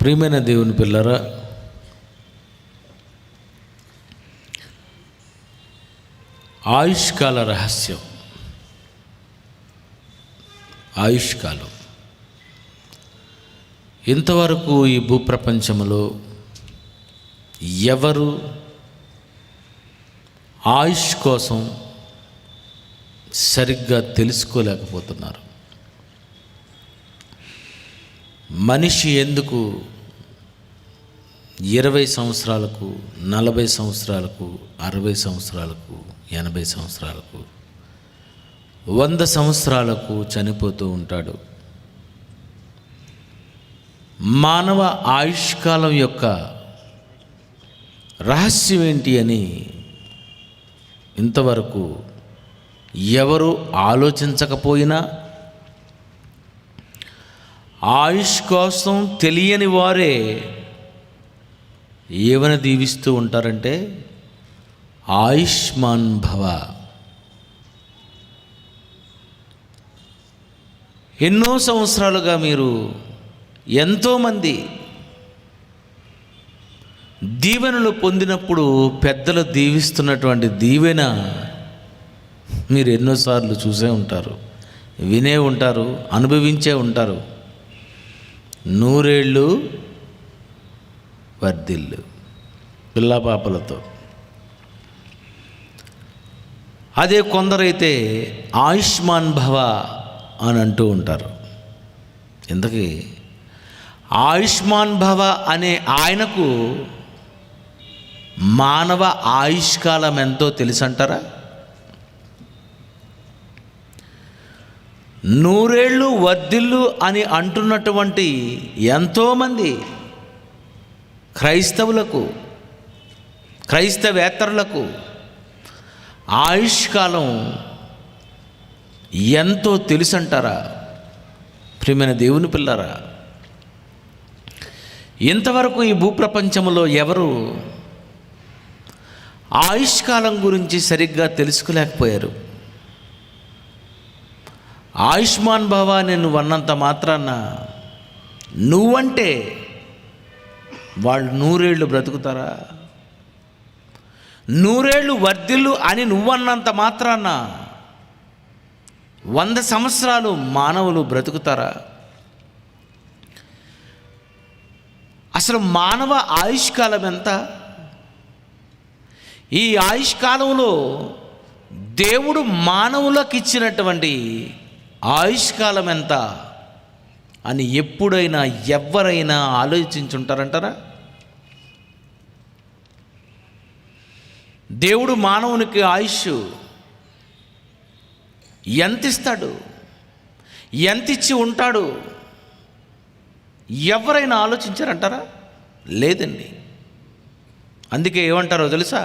ప్రియమైన దేవుని పిల్లరా, ఆయుష్కాల రహస్యం. ఆయుష్కాలం ఇంతవరకు ఈ భూప్రపంచంలో ఎవరు ఆయుష్ కోసం సరిగ్గా తెలుసుకోలేకపోతున్నారు. మనిషి ఎందుకు 20 సంవత్సరాలకు, 40 సంవత్సరాలకు, 60 సంవత్సరాలకు, 80 సంవత్సరాలకు, 100 సంవత్సరాలకు చనిపోతూ ఉంటాడు? మానవ ఆయుష్కాలం యొక్క రహస్యం ఏంటి అని ఇంతవరకు ఎవరు ఆలోచించకపోయినా, ఆయుష్ కోసం తెలియని వారే ఏమని దీవిస్తూ ఉంటారంటే, ఆయుష్మాన్ భవ. ఎన్నో సంవత్సరాలుగా మీరు ఎంతోమంది దీవెనలు పొందినప్పుడు పెద్దలు దీవిస్తున్నటువంటి దీవెన మీరు ఎన్నోసార్లు చూసే ఉంటారు, వినే ఉంటారు, అనుభవించే ఉంటారు. 100 ఏళ్ళు వర్ధిల్లు పిల్ల పాపలతో. అదే కొందరైతే ఆయుష్మాన్ భవ అని అంటూ ఉంటారు. ఇంతకీ ఆయుష్మాన్ భవ అనే ఆయనకు మానవ ఆయుష్కాలం ఎంతో తెలుసంటారా? 100 ఏళ్ళు వర్ధిల్లు అని అంటున్నటువంటి ఎంతోమంది క్రైస్తవులకు, క్రైస్తవేతరులకు ఆయుష్కాలం ఎంతో తెలుసంటారా? ప్రియమైన దేవుని పిల్లరా, ఇంతవరకు ఈ భూప్రపంచంలో ఎవరు ఆయుష్కాలం గురించి సరిగ్గా తెలుసుకోలేకపోయారు. ఆయుష్మాన్ భవ అని నువ్వు అన్నంత మాత్రాన నువ్వంటే వాళ్ళు 100 ఏళ్ళు బ్రతుకుతారా? 100 ఏళ్ళు వర్ధిల్లు అని నువ్వన్నంత మాత్రాన 100 సంవత్సరాలు మానవులు బ్రతుకుతారా? అసలు మానవ ఆయుష్కాలం ఎంత? ఈ ఆయుష్కాలంలో దేవుడు మానవులకు ఇచ్చినటువంటి ఆయుష్కాలం ఎంత అని ఎప్పుడైనా ఎవరైనా ఆలోచించుంటారంటారా? దేవుడు మానవునికి ఆయుష్ ఎంత ఇస్తాడు, ఎంత ఇచ్చి ఉంటాడు? ఎవరైనా ఆలోచించారంటారా? లేదండి. అందుకే ఏమంటారో తెలుసా?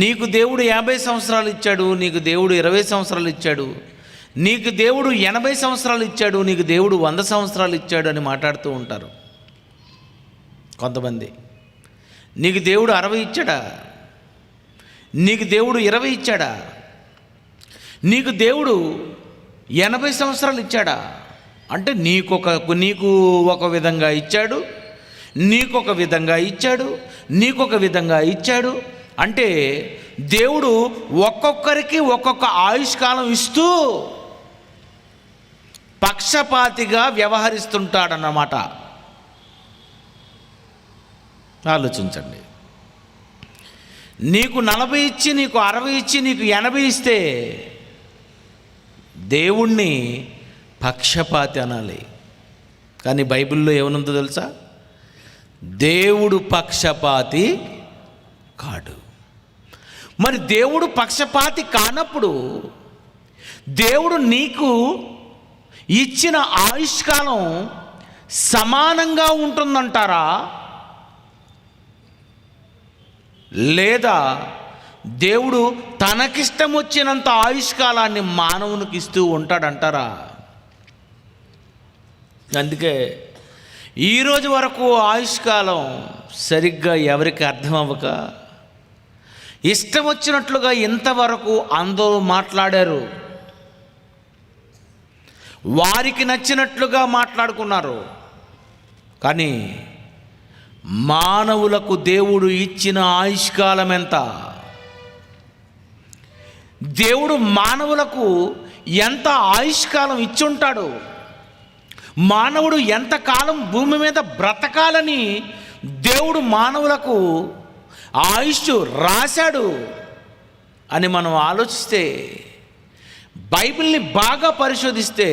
నీకు దేవుడు 50 సంవత్సరాలు ఇచ్చాడు, నీకు దేవుడు 20 సంవత్సరాలు ఇచ్చాడు, నీకు దేవుడు 80 సంవత్సరాలు ఇచ్చాడు, నీకు దేవుడు 100 సంవత్సరాలు ఇచ్చాడు అని మాట్లాడుతూ ఉంటారు కొంతమంది. నీకు దేవుడు 60 ఇచ్చాడా? నీకు దేవుడు 20 ఇచ్చాడా? నీకు దేవుడు 80 సంవత్సరాలు ఇచ్చాడా? అంటే నీకు ఒక విధంగా ఇచ్చాడు, నీకొక విధంగా ఇచ్చాడు, నీకొక విధంగా ఇచ్చాడు. అంటే దేవుడు ఒక్కొక్కరికి ఒక్కొక్క ఆయుష్కాలం ఇస్తూ పక్షపాతిగా వ్యవహరిస్తుంటాడన్నమాట. ఆలోచించండి. నీకు 40 ఇచ్చి, నీకు 60 ఇచ్చి, నీకు 80 ఇస్తే దేవుణ్ణి పక్షపాతి అనాలి. కానీ బైబిల్లో ఏమనుందో తెలుసా? దేవుడు పక్షపాతి కాడు. మరి దేవుడు పక్షపాతి కానప్పుడు దేవుడు నీకు ఇచ్చిన ఆయుష్కాలం సమానంగా ఉంటుందంటారా? లేదా దేవుడు తనకిష్టం వచ్చినంత ఆయుష్కాలాన్ని మానవునికి ఇస్తూ ఉంటాడంటారా? అందుకే ఈరోజు వరకు ఆయుష్కాలం సరిగ్గా ఎవరికి అర్థం అవ్వక ఇష్టం వచ్చినట్లుగా ఇంతవరకు అందరూ మాట్లాడారు. వారికి నచ్చినట్లుగా మాట్లాడుకున్నారు. కానీ మానవులకు దేవుడు ఇచ్చిన ఆయుష్కాలం ఎంత? దేవుడు మానవులకు ఎంత ఆయుష్కాలం ఇచ్చుంటాడు? మానవుడు ఎంతకాలం భూమి మీద బ్రతకాలని దేవుడు మానవులకు ఆయుష్ రాశాడు అని మనం ఆలోచిస్తే, బైబిల్ని బాగా పరిశోధిస్తే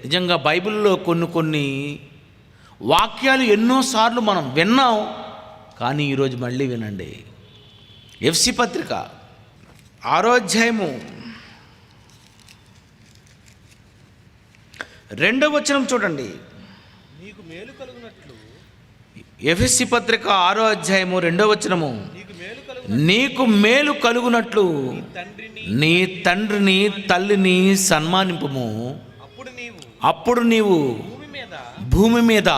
నిజంగా బైబిల్లో కొన్ని వాక్యాలు ఎన్నోసార్లు మనం విన్నాం, కానీ ఈరోజు మళ్ళీ వినండి. ఎఫ్సి పత్రిక 6వ అధ్యాయము 2వ వచనం చూడండి. నీకు మేలు కలుగునట్లు. ఎఫెసీ పత్రిక 6వ అధ్యాయము 2వ వచనము. నీకు మేలు కలుగునట్లు నీ తండ్రిని తల్లిని సన్మానింపుము, అప్పుడు నీవు భూమి మీద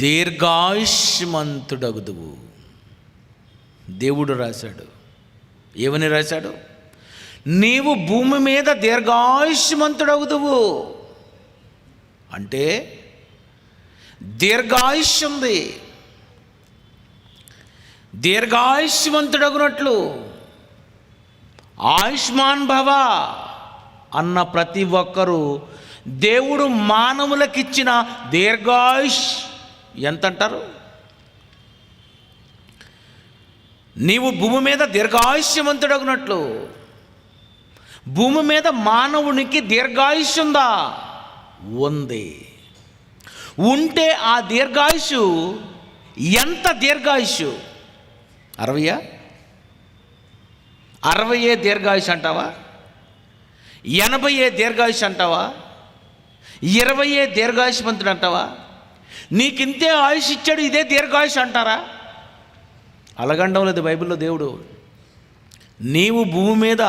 దీర్ఘాయుష్మంతుడగుదువు. దేవుడు రాశాడు. ఏమని రాశాడు? నీవు భూమి మీద దీర్ఘాయుష్మంతుడగుదువు. అంటే దీర్ఘాయుష్ ఉంది. దీర్ఘాయుష్మంతుడగునట్లు ఆయుష్మాన్ భవ అన్న ప్రతి ఒక్కరూ దేవుడు మానవులకిచ్చిన దీర్ఘాయుష్ ఎంత అంటారు? నీవు భూమి మీద దీర్ఘాయుష్యవంతుడగునట్లు. భూమి మీద మానవునికి దీర్ఘాయుష్ ఉందా? ఉంది. ఉంటే ఆ దీర్ఘాయుషు ఎంత దీర్ఘాయుషు? 60 దీర్ఘాయుష్ అంటావా? 80 దీర్ఘాయుష్ అంటావా? 20 దీర్ఘాయుష్మంతుడు అంటావా? నీకింతే ఆయుష్ ఇచ్చాడు, ఇదే దీర్ఘాయుష్ అంటారా? అలాగండం లేదు బైబిల్లో దేవుడు. నీవు భూమి మీద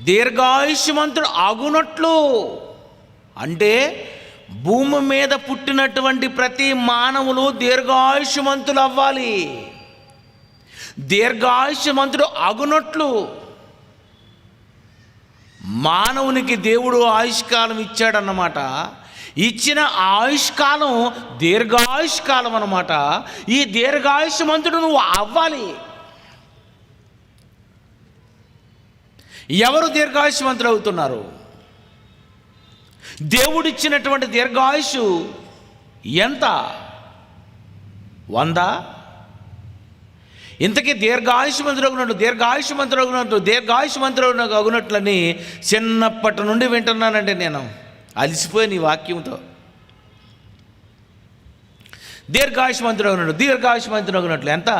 దీర్ఘాయుష్మంతుడు అగునట్లు, అంటే భూమి మీద పుట్టినటువంటి ప్రతి మానవులు దీర్ఘాయుష్మంతులు అవ్వాలి. దీర్ఘాయుష్మంతుడు అగునట్లు మానవునికి దేవుడు ఆయుష్కాలం ఇచ్చాడన్నమాట. ఇచ్చిన ఆయుష్కాలం దీర్ఘాయుష్కాలం అన్నమాట. ఈ దీర్ఘాయుష్మంతుడు నువ్వు అవ్వాలి. ఎవరు దీర్ఘాయుష్మంతులు అవుతున్నారు? దేవుడిచ్చినటువంటి దీర్ఘాయుష్ ఎంత? 100? ఇంతకీ దీర్ఘాయుష్మంతుడు అగునట్లని చిన్నప్పటి నుండి వింటున్నానండి నేను. అలసిపోయాను ఈ వాక్యంతో. దీర్ఘాయుష్మంతుడు అగునట్లు ఎంత?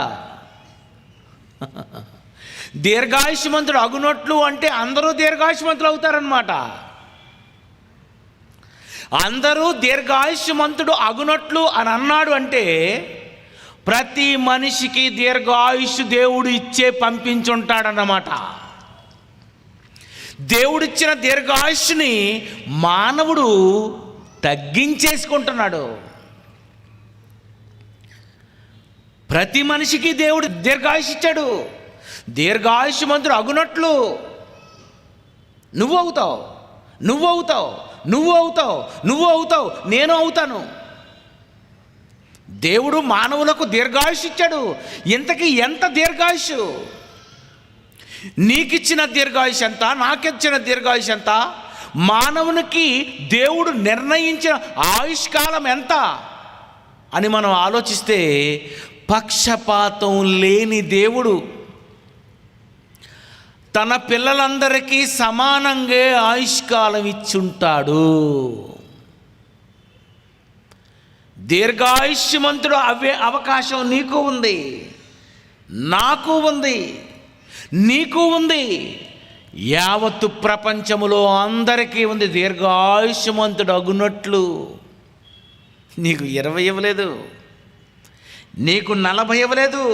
దీర్ఘాయుష్మంతుడు అగునట్లు అంటే అందరూ దీర్ఘాయుష్మంతులు అవుతారనమాట. అందరూ దీర్ఘాయుష్మంతుడు అగునట్లు అని అన్నాడు అంటే ప్రతి మనిషికి దీర్ఘాయుష్ దేవుడు ఇచ్చే పంపించుంటాడన్నమాట. దేవుడిచ్చిన దీర్ఘాయుష్ని మానవుడు తగ్గించేసుకుంటున్నాడు. ప్రతి మనిషికి దేవుడు దీర్ఘాయుష్ ఇచ్చాడు. దీర్ఘాయుష్మంతుడు అగునట్లు నువ్వు అవుతావు, నేను అవుతాను. దేవుడు మానవులకు దీర్ఘాయుష్ ఇచ్చాడు. ఇంతకీ ఎంత దీర్ఘాయుష్? నీకిచ్చిన దీర్ఘాయుష్ ఎంత? నాకిచ్చిన దీర్ఘాయుష్ ఎంత? మానవునికి దేవుడు నిర్ణయించిన ఆయుష్కాలం ఎంత అని మనం ఆలోచిస్తే, పక్షపాతం లేని దేవుడు తన పిల్లలందరికీ సమానంగా ఆయుష్కాలం ఇచ్చుంటాడు. దీర్ఘాయుష్మంతుడు అవే అవకాశం నీకు ఉంది, నాకు ఉంది, నీకు ఉంది, యావత్తు ప్రపంచములో అందరికీ ఉంది. దీర్ఘాయుష్మంతుడు అగునట్లు నీకు 20 ఇవ్వలేదు, నీకు 40 ఇవ్వలేదు,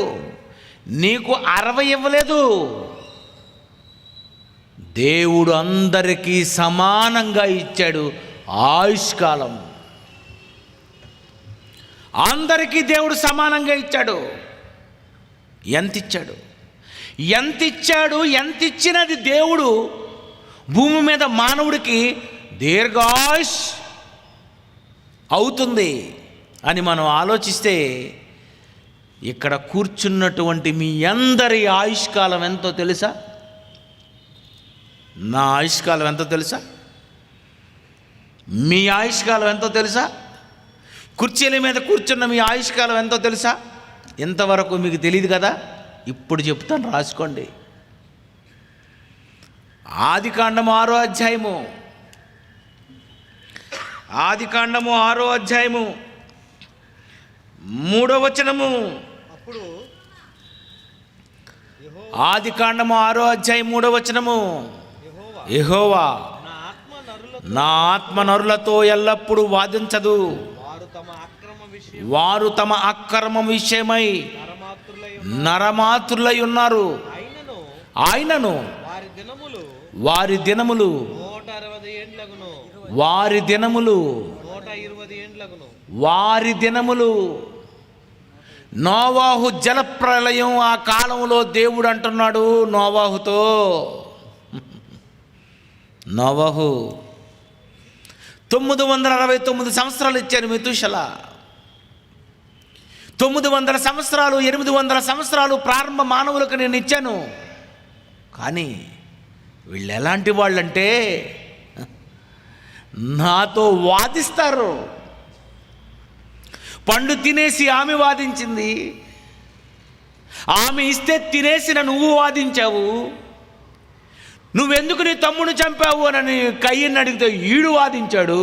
నీకు 60 ఇవ్వలేదు. దేవుడు అందరికీ సమానంగా ఇచ్చాడు ఆయుష్కాలం. అందరికీ దేవుడు సమానంగా ఇచ్చాడు. ఎంత ఇచ్చినది దేవుడు భూమి మీద మానవుడికి దీర్ఘాయుష్ అవుతుంది అని మనం ఆలోచిస్తే, ఇక్కడ కూర్చున్నటువంటి మీ అందరి ఆయుష్కాలం ఎంతో తెలుసా? నా ఆయుష్కాలం ఎంతో తెలుసా? మీ ఆయుష్కాలం ఎంతో తెలుసా? కుర్చీల మీద కూర్చున్న మీ ఆయుష్కాలం ఎంతో తెలుసా? ఇంతవరకు మీకు తెలియదు కదా, ఇప్పుడు చెప్తాను, రాసుకోండి. ఆదికాండము 6వ అధ్యాయము, ఆదికాండము 6వ అధ్యాయము 3వ వచనము. అప్పుడు ఆదికాండము 6వ అధ్యాయం 3వ వచనము. యెహోవా యెహోవా నా ఆత్మ నరులతో నా ఆత్మ నరులతో ఎల్లప్పుడూ వాదించదు, వారు తమ అక్రమం విషయమై నరమాతృలై ఉన్నారు. ఆయనను వారి దినములు వారి దినములు నోవాహు జలప్రలయం ఆ కాలంలో దేవుడు అంటున్నాడు నోవాహుతో, నోవాహు 969 సంవత్సరాలు ఇచ్చాను మెతూషల. 900 సంవత్సరాలు 800 సంవత్సరాలు ప్రారంభ మానవులకు నేను ఇచ్చాను. కానీ వీళ్ళు ఎలాంటి వాళ్ళంటే నాతో వాదిస్తారు. పండు తినేసి ఆమె వాదించింది, ఆమె ఇస్తే తినేసిన నువ్వు వాదించావు. నువ్వెందుకు నీ తమ్ముడు చంపావు అని కయ్యని అడిగితే ఈడు వాదించాడు.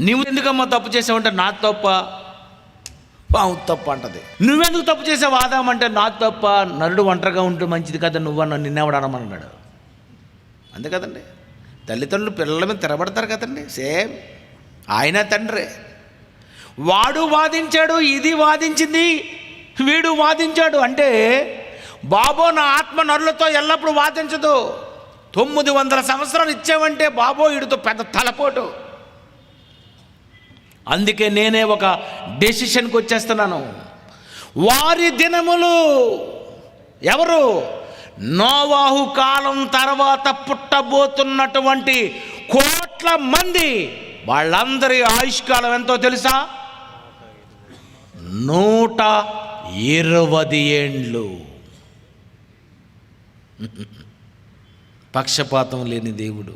నువ్వు ఎందుకమ్మా తప్పు చేసావంటే నా తప్ప, పావు తప్ప అంటది. నువ్వెందుకు తప్పు చేసావు వాదామంటే నా తప్ప, నరుడు ఒంటరిగా ఉంటే మంచిది కదా, నువ్వన్న నిన్నెవడనమన్నాడు. అంతే కదండి, తల్లిదండ్రులు పిల్లల మీద తిరగబడతారు కదండి. సేమ్ ఆయన తండ్రి, వాడు వాదించాడు, ఇది వాదించింది, వీడు వాదించాడు. అంటే బాబో నా ఆత్మ నరులతో ఎల్లప్పుడూ వాదించదు. 900 సంవత్సరాలు ఇచ్చావంటే బాబో వీడితో పెద్ద తలపోటు. అందుకే నేనే ఒక డెసిషన్కి వచ్చేస్తున్నాను. వారి దినములు ఎవరు? నోవాహు కాలం తర్వాత పుట్టబోతున్నటువంటి కోట్ల మంది, వాళ్ళందరి ఆయుష్కాలం ఎంతో తెలుసా? 120 ఏండ్లు. పక్షపాతం లేని దేవుడు,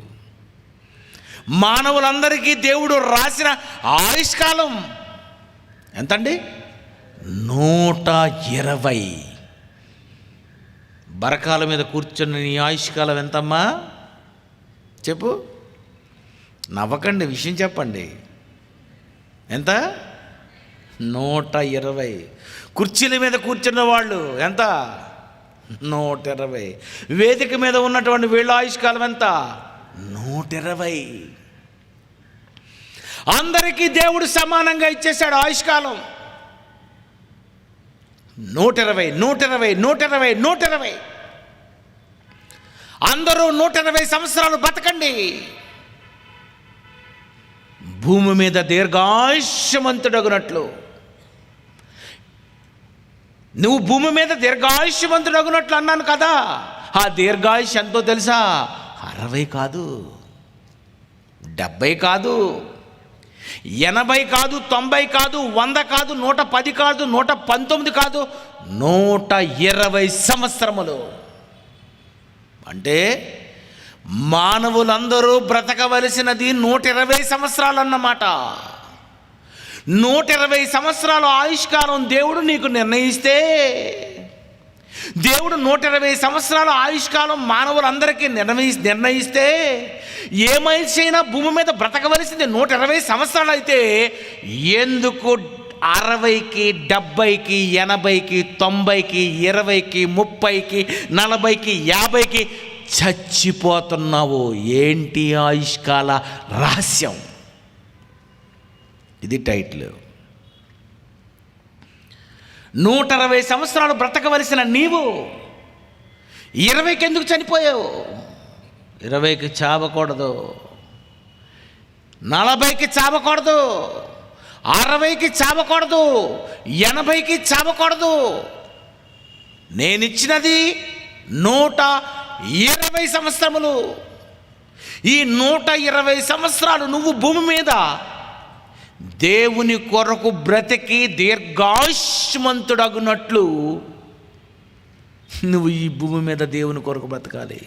మానవులందరికీ దేవుడు రాసిన ఆయుష్కాలం ఎంతండి? 120. బరకాల మీద కూర్చున్న నీ ఆయుష్కాలం ఎంతమ్మా? చెప్పు, నవ్వకండి, విషయం చెప్పండి. ఎంత? 120. కుర్చీల మీద కూర్చున్న వాళ్ళు ఎంత? 120. వేదిక మీద ఉన్నటువంటి వీళ్ళ ఆయుష్కాలం ఎంత? 120. అందరికీ దేవుడు సమానంగా ఇచ్చేశాడు ఆయుష్కాలం. 120, 120, 120, 120. అందరూ 120 సంవత్సరాలు బతకండి. భూమి మీద దీర్ఘాయుష్యవంతుడగునట్లు, నువ్వు భూమి మీద దీర్ఘాయుష్యవంతుడగునట్లు అన్నాను కదా. ఆ దీర్ఘాయుష్ ఎంతో తెలుసా? 60 కాదు, 70 కాదు, 80 కాదు, 90 కాదు, 100 కాదు, 110 కాదు, 119 కాదు, 120 సంవత్సరములు. అంటే మానవులందరూ బ్రతకవలసినది 120 సంవత్సరాలు అన్నమాట. 120 సంవత్సరాల ఆయుష్కాలం దేవుడు నీకు నిర్ణయిస్తే, దేవుడు 120 సంవత్సరాల ఆయుష్కాలం మానవులందరికీ నిర్ణయిస్తే, ఏ మనిషి అయినా భూమి మీద బ్రతకవలసింది 120 సంవత్సరాలు అయితే ఎందుకు 60కి, 70కి, 80కి, 90కి, 20కి, 30కి, 40కి, 50కి చచ్చిపోతున్నావు? ఏంటి ఆయుష్కాల రహస్యం? ఇది టైటిల్. 120 సంవత్సరాలు బ్రతకవలసిన నీవు 20కి ఎందుకు చనిపోయావు? 20కి చావకూడదు, 40కి చావకూడదు, 60కి చావకూడదు, 80కి చావకూడదు. నేనిచ్చినది 120 సంవత్సరములు. ఈ 120 సంవత్సరాలు నువ్వు భూమి మీద దేవుని కొరకు బ్రతికి దీర్ఘాయుష్మంతుడగునట్లు నువ్వు ఈ భూమి మీద దేవుని కొరకు బ్రతకాలి.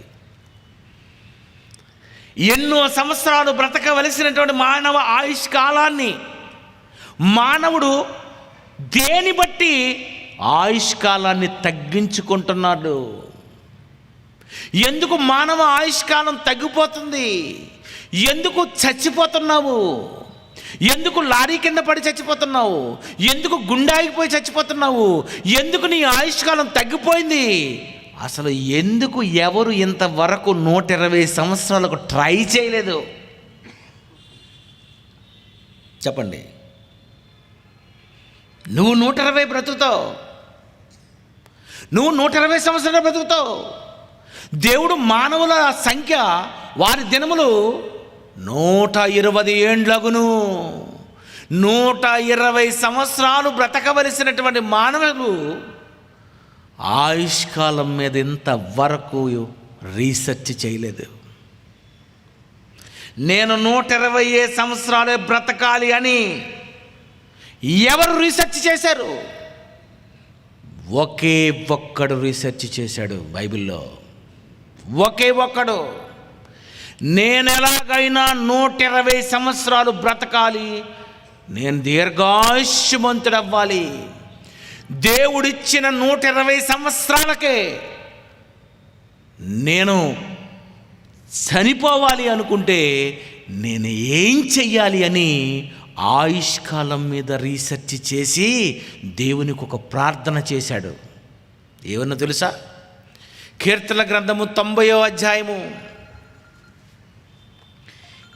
ఎన్నో సంవత్సరాలు బ్రతకవలసినటువంటి మానవ ఆయుష్ కాలాన్ని మానవుడు దేని బట్టి ఆయుష్ కాలాన్ని తగ్గించుకుంటున్నాడు? ఎందుకు మానవ ఆయుష్ కాలం తగ్గిపోతుంది? ఎందుకు చచ్చిపోతున్నావు? ఎందుకు లారీ కింద పడి చచ్చిపోతున్నావు? ఎందుకు గుండాగిపోయి చచ్చిపోతున్నావు? ఎందుకు నీ ఆయుష్కాలం తగ్గిపోయింది? అసలు ఎందుకు ఎవరు ఇంతవరకు 120 సంవత్సరాలకు ట్రై చేయలేదు? చెప్పండి. నువ్వు 120 బ్రతుకుతావు, నువ్వు 120 సంవత్సరాలు బ్రతుకుతావు. దేవుడు మానవుల సంఖ్య వారి దినములు 120 ఏండ్లగును. 120 సంవత్సరాలు బ్రతకవలసినటువంటి మానవులు ఆయుష్కాలం మీద ఇంతవరకు రీసెర్చ్ చేయలేదు. నేను 120 సంవత్సరాలే బ్రతకాలి అని ఎవరు రీసెర్చ్ చేశారు? ఒకే ఒక్కడు రీసెర్చ్ చేశాడు బైబిల్లో. ఒకే ఒక్కడు. నేను ఎలాగైనా 120 సంవత్సరాలు బ్రతకాలి, నేను దీర్ఘాయుష్మంతుడవ్వాలి. దేవుడిచ్చిన 120 సంవత్సరాలకే నేను చనిపోవాలి అనుకుంటే నేను ఏం చెయ్యాలి అని ఆయుష్కాలం మీద రీసెర్చ్ చేసి దేవునికి ఒక ప్రార్థన చేశాడు. ఏమన్నా తెలుసా? కీర్తనల గ్రంథము 90వ అధ్యాయము,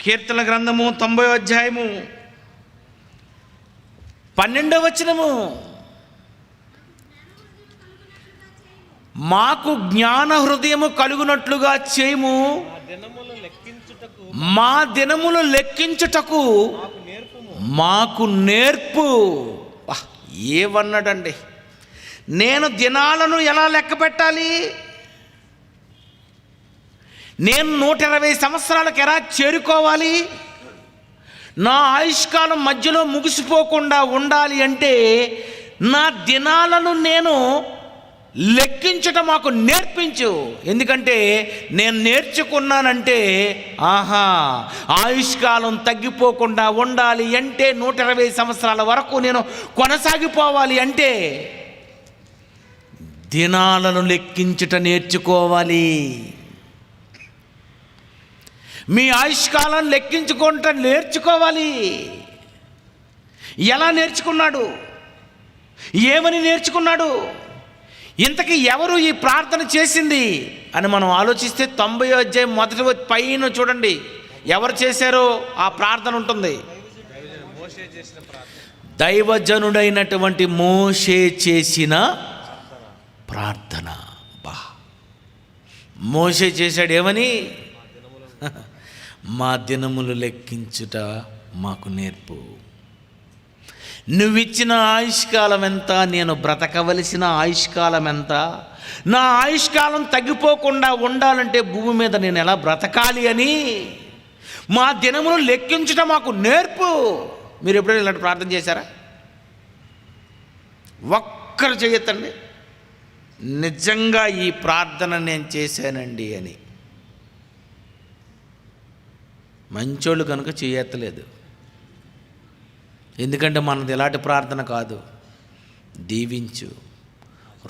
కీర్తనల గ్రంథము 90వ అధ్యాయము 12వ వచనము, మాకు జ్ఞాన హృదయము కలుగునట్లుగా చేయము, మా దినములు లెక్కించుటకు మాకు నేర్పు. ఏమన్నాడండి? నేను దినాలను ఎలా లెక్క పెట్టాలి? నేను 120 సంవత్సరాలకు ఎలా చేరుకోవాలి? నా ఆయుష్కాలం మధ్యలో ముగిసిపోకుండా ఉండాలి అంటే నా దినాలను నేను లెక్కించటం మాకు నేర్పించు. ఎందుకంటే నేను నేర్చుకున్నానంటే ఆయుష్కాలం తగ్గిపోకుండా ఉండాలి అంటే 120 సంవత్సరాల వరకు నేను కొనసాగిపోవాలి అంటే దినాలను లెక్కించుట నేర్చుకోవాలి. మీ ఆయుష్కాలం లెక్కించుకుంటా నేర్చుకోవాలి. ఎలా నేర్చుకున్నాడు? ఏమని నేర్చుకున్నాడు? ఇంతకీ ఎవరు ఈ ప్రార్థన చేసింది అని మనం ఆలోచిస్తే 90వ అధ్యాయం మొదటి పైన చూడండి, ఎవరు చేశారో ఆ ప్రార్థన ఉంటుంది. దైవజనుడైనటువంటి మోషే చేసిన ప్రార్థన. మోషే చేశాడు ఏమని? మా దినములు లెక్కించుట మాకు నేర్పు. నువ్విచ్చిన ఆయుష్కాలం ఎంత? నేను బ్రతకవలసిన ఆయుష్కాలం ఎంత? నా ఆయుష్కాలం తగ్గిపోకుండా ఉండాలంటే భూమి మీద నేను ఎలా బ్రతకాలి అని మా దినములు లెక్కించుట మాకు నేర్పు. మీరు ఎప్పుడైనా ఇలాంటి ప్రార్థన చేశారా? ఒక్కరు చేయొద్దండి, నిజంగా ఈ ప్రార్థన నేను చేశానండి అని. మంచోళ్ళు కనుక చేయట్లేదు. ఎందుకంటే మనది ఎలాంటి ప్రార్థన కాదు. దీవించు,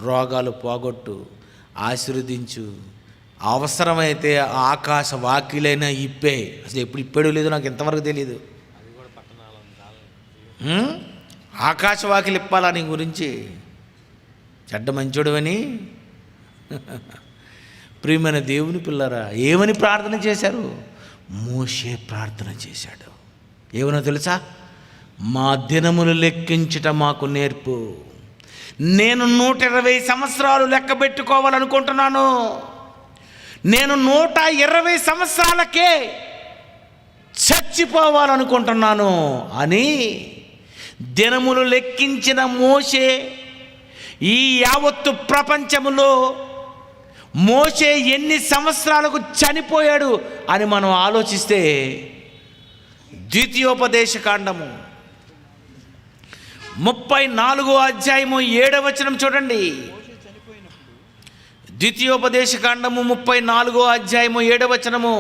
రోగాలు పోగొట్టు, ఆశీర్వదించు, అవసరమైతే ఆకాశ వాకిలైనా ఇప్పే. అసలు ఎప్పుడు ఇప్పాడో లేదో నాకు ఇంతవరకు తెలియదు. ఆకాశ వాకిలు ఇప్పాలా నీ గురించి? చెడ్డ మంచోడు అని. ప్రియమైన దేవుని పిల్లరా, ఏమని ప్రార్థన చేశారు? మోషే ప్రార్థన చేశాడు. ఏమనో తెలుసా? మా దినములు లెక్కించుట మాకు నేర్పు. నేను 120 సంవత్సరాలు లెక్క పెట్టుకోవాలనుకుంటున్నాను. నేను 120 సంవత్సరాలకే చచ్చిపోవాలనుకుంటున్నాను అని దినములు లెక్కించిన మోషే ఈ యావత్తు ప్రపంచములో మోషే ఎన్ని సంవత్సరాలకు చనిపోయాడు అని మనం ఆలోచిస్తే ద్వితీయోపదేశ కాండము 34వ అధ్యాయము 7వ వచనం చూడండి. మోషే చనిపోయినప్పుడు ద్వితీయోపదేశకాండము 34వ అధ్యాయము 7వ వచనము.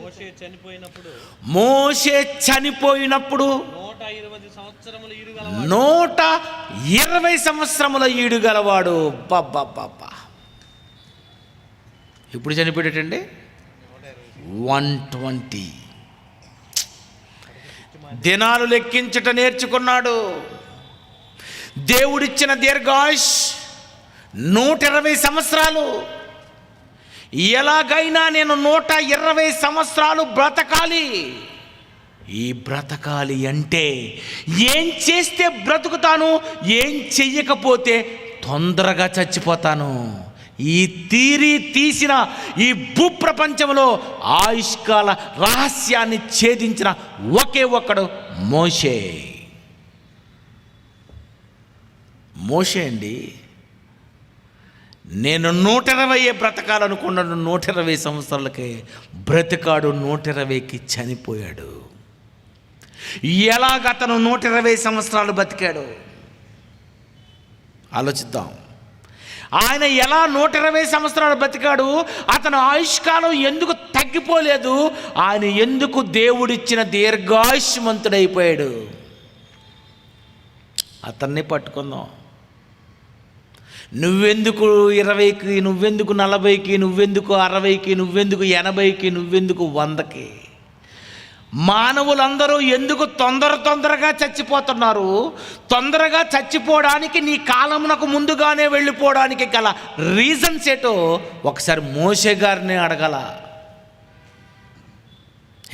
మోషే చనిపోయినప్పుడు మోషే చనిపోయినప్పుడు 120 సంవత్సరములు ఈడుగలవాడు. 120 సంవత్సరముల ఈడు గలవాడు. బాబా ఇప్పుడు చనిపోయేటండి 120 దినాలు లెక్కించుట నేర్చుకున్నాడు. దేవుడిచ్చిన దీర్ఘాయుష్ 120 సంవత్సరాలు. ఎలాగైనా నేను 120 సంవత్సరాలు బ్రతకాలి. ఈ బ్రతకాలి అంటే ఏం చేస్తే బ్రతుకుతాను, ఏం చెయ్యకపోతే తొందరగా చచ్చిపోతాను. ఈ తీసిన ఈ భూప్రపంచంలో ఆయుష్కాల రహస్యాన్ని ఛేదించిన ఒకే ఒక్కడు మోషే. మోషే అండి. నేను 120 బ్రతకాలనుకున్నాను. 120 సంవత్సరాలకే బ్రతికాడు. 120కి చనిపోయాడు. ఎలాగ అతను 120 సంవత్సరాలు బతికాడు ఆలోచిద్దాం. ఆయన ఎలా 120 సంవత్సరాలు బతికాడు? అతను ఆయుష్కాలం ఎందుకు తగ్గిపోలేదు? ఆయన ఎందుకు దేవుడిచ్చిన దీర్ఘాయుష్మంతుడైపోయాడు? అతన్ని పట్టుకుందాం. నువ్వెందుకు 20కి, నువ్వెందుకు 40కి, నువ్వెందుకు 60కి, నువ్వెందుకు 80కి, నువ్వెందుకు 100కి? మానవులందరూ ఎందుకు తొందరగా చచ్చిపోతున్నారు? తొందరగా చచ్చిపోవడానికి, నీ కాలమునకు ముందుగానే వెళ్ళిపోవడానికి గల రీజన్స్ ఏటో ఒకసారి మోషే గారిని అడగల.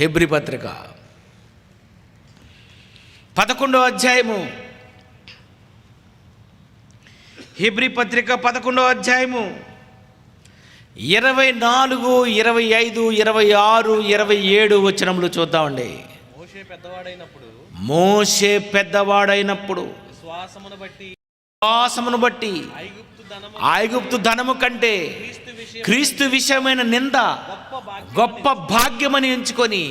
హెబ్రీ పత్రిక 11వ అధ్యాయము, హెబ్రీ పత్రిక 11వ అధ్యాయము 24, 25, 26, 27 వచనములు చూద్దామండి. మోషే పెద్దవాడైనప్పుడు విశ్వాసమును బట్టి ఐగుప్తు ధనము కంటే క్రీస్తు విషయమైన నింద గొప్ప భాగ్యమని ఎంచుకొని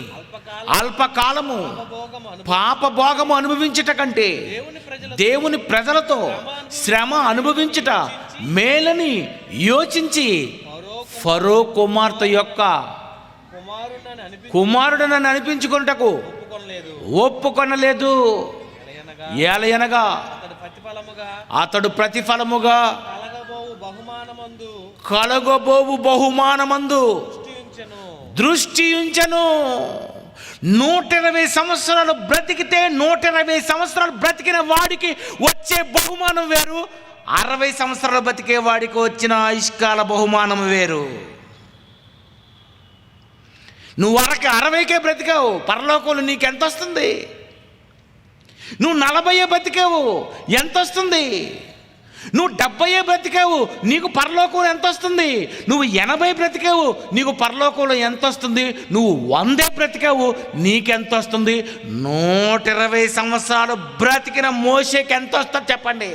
అల్పకాలము పాపభోగము అనుభవించుట కంటే దేవుని ప్రజలతో శ్రమ అనుభవించుట మేలని యోచించి ఫరో కుమార్తె యొక్క కుమారుడనని అనిపించుకొనుటకు ఒప్పుకొనలేదు. ఏలయనగా అతడు ప్రతిఫలముగా కలగబోవు బహుమానమందు దృష్టి ఉంచెను. 120 సంవత్సరాలు బ్రతికితే 120 సంవత్సరాలు బ్రతికిన వాడికి వచ్చే బహుమానం వేరు, 60 సంవత్సరాలు బతికే వాడికి వచ్చిన ఆయుష్కాల బహుమానం వేరు. నువ్వు 60కే బ్రతికావు, పరలోకంలో నీకు ఎంత వస్తుంది? నువ్వు 40 బ్రతికావు, ఎంత వస్తుంది? నువ్వు 70 బ్రతికావు, నీకు పరలోకంలో ఎంత వస్తుంది? నువ్వు 80 బ్రతికావు, నీకు పరలోకంలో ఎంత వస్తుంది? నువ్వు 100 బ్రతికావు, నీకెంత వస్తుంది? 120 సంవత్సరాలు బ్రతికిన మోషేకి ఎంత వస్తుంది చెప్పండి?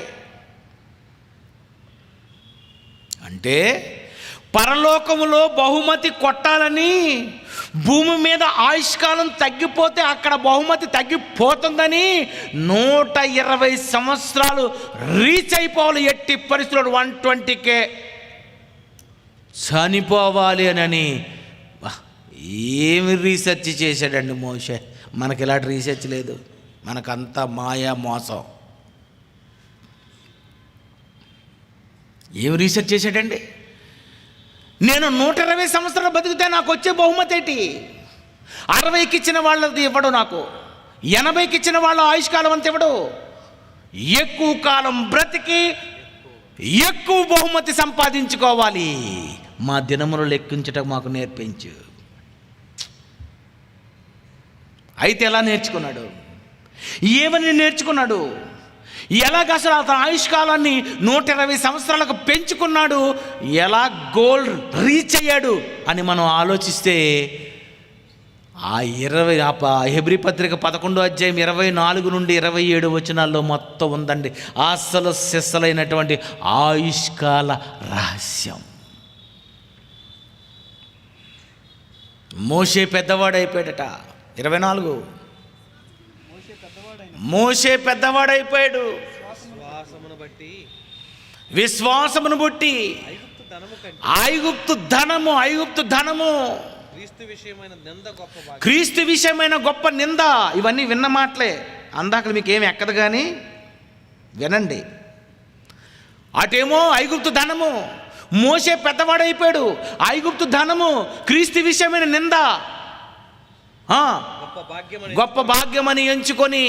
అంటే పరలోకములో బహుమతి కొట్టాలని, భూమి మీద ఆయుష్కాలం తగ్గిపోతే అక్కడ బహుమతి తగ్గిపోతుందని 120 సంవత్సరాలు రీచ్ అయిపోవాలి. ఎట్టి పరిస్థితుల్లో 120కే చనిపోవాలి అని ఏమి రీసెర్చ్ చేశాడండి మోషే. మనకి ఇలాంటి రీసెర్చ్ లేదు, మనకంతా మాయా మోసం. ఏమి రీసెర్చ్ చేశాడండి? నేను 120 సంవత్సరాలు బతికితే నాకు వచ్చే బహుమతి ఏంటి? 60కి ఇచ్చిన వాళ్ళది ఇవ్వడు, నాకు 80కి ఇచ్చిన వాళ్ళ ఆయుష్కాలం అంత ఇవ్వడు. ఎక్కువ కాలం బ్రతికి ఎక్కువ బహుమతి సంపాదించుకోవాలి. మా దినములు లెక్కించటం మాకు నేర్పించు. అయితే ఎలా నేర్చుకున్నాడు? ఏమని నేర్చుకున్నాడు? ఎలాగ అసలు అతను ఆయుష్కాలాన్ని 120 సంవత్సరాలకు పెంచుకున్నాడు? ఎలా గోల్ రీచ్ అయ్యాడు అని మనం ఆలోచిస్తే ఆ హెబ్రీ పత్రిక 11వ అధ్యాయం 24 నుండి 27 వచనాల్లో మొత్తం ఉందండి అసలు సిస్సలైనటువంటి ఆయుష్కాల రహస్యం. మోషే పెద్దవాడైపోయాడట. 24 మోషే పెద్దవాడైపోయాడు. విశ్వాసమును బట్టి విశ్వాసమును బట్టి ఐగుప్తు ధనము క్రీస్తు విషయమైన గొప్ప నింద. ఇవన్నీ విన్న మాటలే, అందాక మీకేమి ఎక్కదు కానీ వినండి. అటేమో ఐగుప్తు ధనము, మోషే పెద్దవాడైపోయాడు. ఐగుప్తు ధనము క్రీస్తు విషయమైన నింద. గొప్ప భాగ్యమని ఎంచుకొని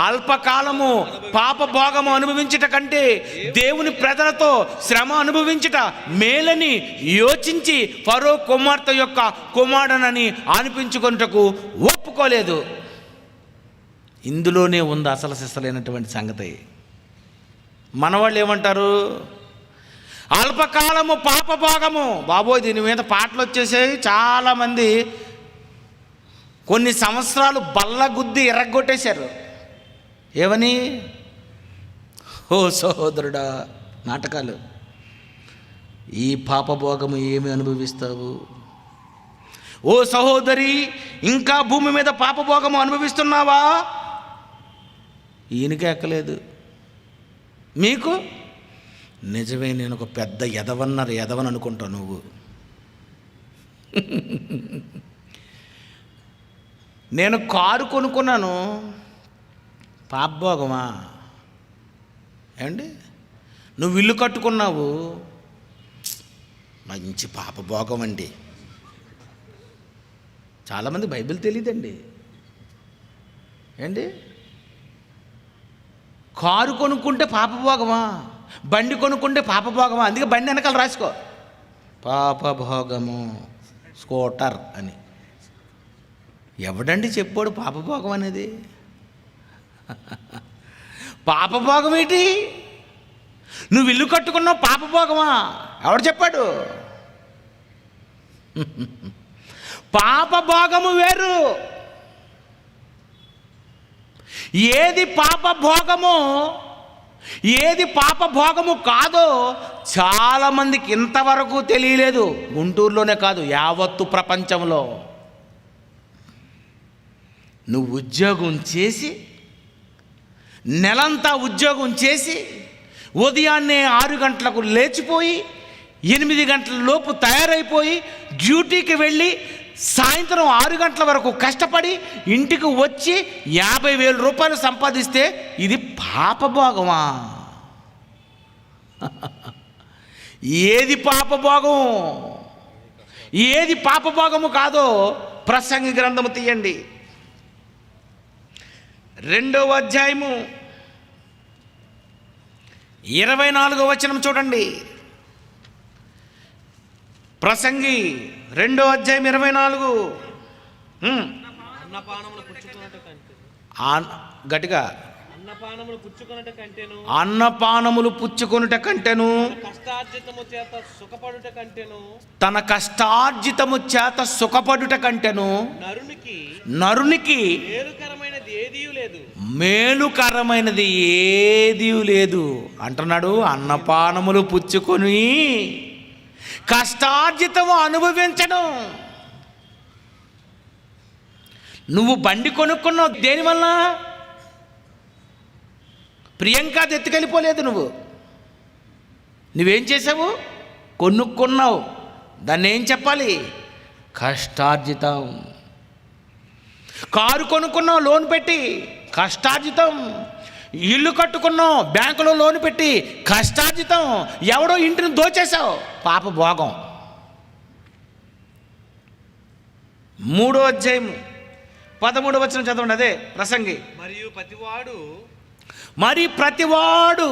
అల్పకాలము పాప భోగము అనుభవించుట కంటే దేవుని ప్రజలతో శ్రమ అనుభవించుట మేలని యోచించి ఫరో కుమార్తె యొక్క కుమారుడనని అనిపించుకొనుటకు ఒప్పుకోలేదు. ఇందులోనే ఉంది అసలు సిసలైనటువంటి సంగతి. మనవాళ్ళు ఏమంటారు? అల్పకాలము పాప భోగము. బాబోయ్, దీని మీద పాటలు వచ్చేసాయి. చాలామంది కొన్ని సంవత్సరాలు బల్లగుద్ది ఎర్రగొట్టేశారు. ఏమని? ఓ సహోదరుడా, నాటకాలు. ఈ పాపభోగము ఏమి అనుభవిస్తావు? ఓ సహోదరి, ఇంకా భూమి మీద పాపభోగము అనుభవిస్తున్నావా? ఈయనకే ఎక్కలేదు, మీకు నిజమే. నేను ఒక పెద్ద ఎదవని అనుకుంటావు నువ్వు. నేను కారు కొనుక్కున్నాను, పాపభోగమా? ఏమండి, నువ్వు ఇల్లు కట్టుకున్నావు, మంచి పాపభోగం అండి. చాలామంది బైబిల్ తెలియదండి. ఏంటి, కారు కొనుక్కుంటే పాపభోగమా? బండి కొనుక్కుంటే పాపభోగమా? అందుకే బండి వెనకాల రాసుకో, పాపభోగము స్కూటర్ అని. ఎవడండి చెప్పాడు పాపభోగం అనేది? పాపభోగం ఏంటి? నువ్వు ఇల్లు కట్టుకున్నావు, పాపభోగమా? ఎవడు చెప్పాడు? పాపభోగము వేరు. ఏది పాపభోగమో ఏది పాపభోగము కాదో చాలామందికి ఇంతవరకు తెలియలేదు. గుంటూరులోనే కాదు, యావత్తు ప్రపంచంలో. నువ్వు ఉద్యోగం చేసి, నెలంతా ఉద్యోగం చేసి, ఉదయాన్నే 6 గంటలకు లేచిపోయి 8 గంటల లోపు తయారైపోయి డ్యూటీకి వెళ్ళి సాయంత్రం 6 గంటల వరకు కష్టపడి ఇంటికి వచ్చి 50,000 రూపాయలు సంపాదిస్తే ఇది పాపభోగమా? ఏది పాపభోగం, ఏది పాపభోగము కాదో ప్రసంగి గ్రంథము తీయండి, 2వ అధ్యాయము 24వ వచనం చూడండి. ప్రసంగి 2వ అధ్యాయం 24. గట్టిగా, అన్నపానములు పుచ్చుకొనుట కంటెను తన కష్టార్జితము చేత సుఖపడుట కంటెను నరునికి మేలుకరమైనది ఏదీ లేదు అంటున్నాడు. అన్నపానములు పుచ్చుకొని కష్టార్జితము అనుభవించడం. నువ్వు బండి కొనుక్కున్నావు దేనివల్ల? ప్రియాంక ఎత్తుకెళ్ళిపోలేదు. నువ్వేం చేసావు? కొనుక్కున్నావు. దాన్ని ఏం చెప్పాలి? కష్టార్జితం. కారు కొనుక్కున్నావు లోన్ పెట్టి, కష్టార్జితం. ఇల్లు కట్టుకున్నావు బ్యాంకులో లోన్ పెట్టి, కష్టార్జితం. ఎవడో ఇంటిని దోచేశావు, పాపభోగం. 3వ అధ్యాయం 13వ వచనం చదవండి. అదే ప్రసంగి. మరి ప్రతివాడు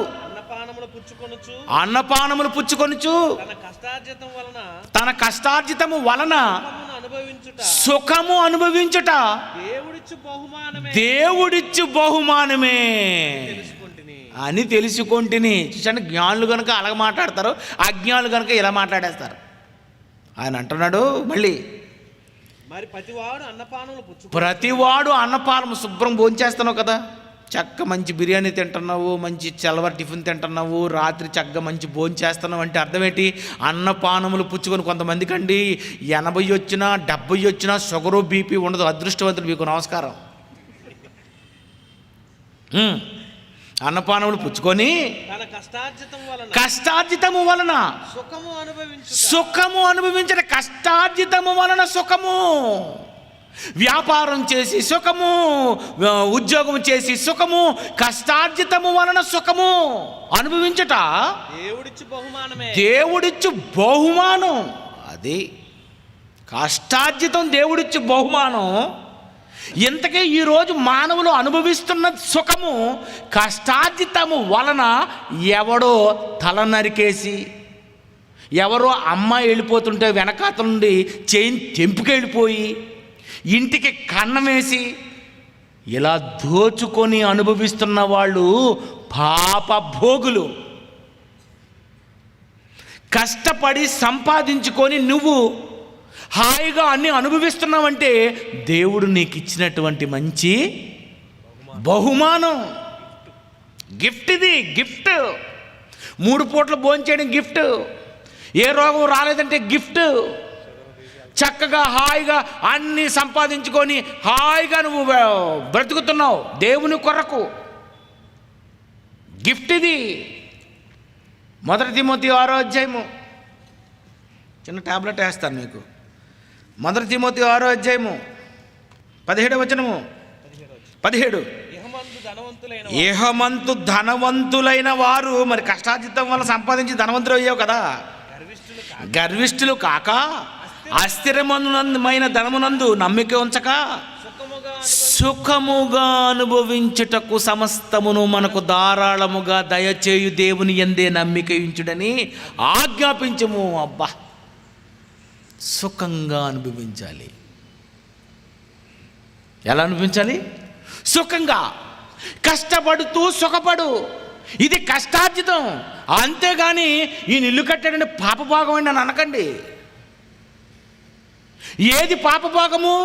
అన్నపానములు పుచ్చుకొనుచు తన కష్టార్జితము వలన సుఖము అనుభవించుట దేవుడిచ్చు బహుమానమే అని తెలుసుకొంటిని. చూసండి, జ్ఞానులు కనుక అలాగ మాట్లాడతారు, అజ్ఞానులు కనుక ఇలా మాట్లాడేస్తారు. ఆయన అంటున్నాడు మళ్ళీ, ప్రతివాడు అన్నపానము శుభ్రం భోంచేస్తున్నావు కదా, చక్క మంచి బిర్యానీ తింటున్నావు, మంచి చలవర టిఫిన్ తింటున్నావు, రాత్రి చక్కగా మంచి భోజనం చేస్తున్నావు అంటే అర్థం ఏంటి? అన్నపానములు పుచ్చుకొని. కొంతమందికి అండి 80 వచ్చినా 70 వచ్చినా షుగరు బీపీ ఉండదు. అదృష్టవంతులు, మీకు నమస్కారం. అన్నపానములు పుచ్చుకొని తన కష్టార్జితము వలన సుఖము అనుభవించిన కష్టార్జితము వలన సుఖము, వ్యాపారం చేసి సుఖము, ఉద్యోగం చేసి సుఖము, కష్టార్జితము వలన సుఖము అనుభవించట దేవుడిచ్చు బహుమానం. అది కష్టార్జితం దేవుడిచ్చు బహుమానం. ఇంతకీ ఈరోజు మానవులు అనుభవిస్తున్న సుఖము కష్టార్జితము వలన ఎవడో తల నరికేసి, ఎవరో అమ్మాయి వెళ్ళిపోతుంటే వెనకాతల నుండి చైన్ తెంపుకెళ్ళిపోయి ఇంటికి కన్నం వేసి ఇలా దోచుకొని అనుభవిస్తున్న వాళ్ళు పాప భోగులు. కష్టపడి సంపాదించుకొని నువ్వు హాయిగా అన్నీ అనుభవిస్తున్నావంటే దేవుడు నీకు ఇచ్చినటువంటి మంచి బహుమానం, గిఫ్ట్. ఇది గిఫ్ట్. 3 పూటలు భోంచేయడం గిఫ్ట్. ఏ రోగం రాలేదంటే గిఫ్ట్. చక్కగా హాయిగా అన్నీ సంపాదించుకొని హాయిగా నువ్వు బ్రతుకుతున్నావు దేవుని కొరకు, గిఫ్ట్ ఇది. 1 తిమోతి 6వ అధ్యాయము, చిన్న టాబ్లెట్ వేస్తాను మీకు. 1 తిమోతి 6వ అధ్యాయము 17వ వచనము. 17 ఇహమంతు ధనవంతులైన వారు, మరి కష్టార్జితం వల్ల సంపాదించి ధనవంతులు అయ్యావు కదా, గర్విష్ఠులు కాక అస్థిరమైన ధనమునందు నమ్మిక ఉంచక సుఖముగా అనుభవించుటకు సమస్తమును మనకు ధారాళముగా దయచేయు దేవుని యందే నమ్మిక ఉంచుడని ఆజ్ఞాపించము. అబ్బా, సుఖంగా అనుభవించాలి. ఎలా అనుభవించాలి? సుఖంగా. కష్టపడుతూ సుఖపడు. ఇది కష్టార్జితం. అంతేగాని ఈయన ఇల్లు కట్టాడంటే పాపభాగం అని నన్ను అనకండి. ఏది పాపభాగము?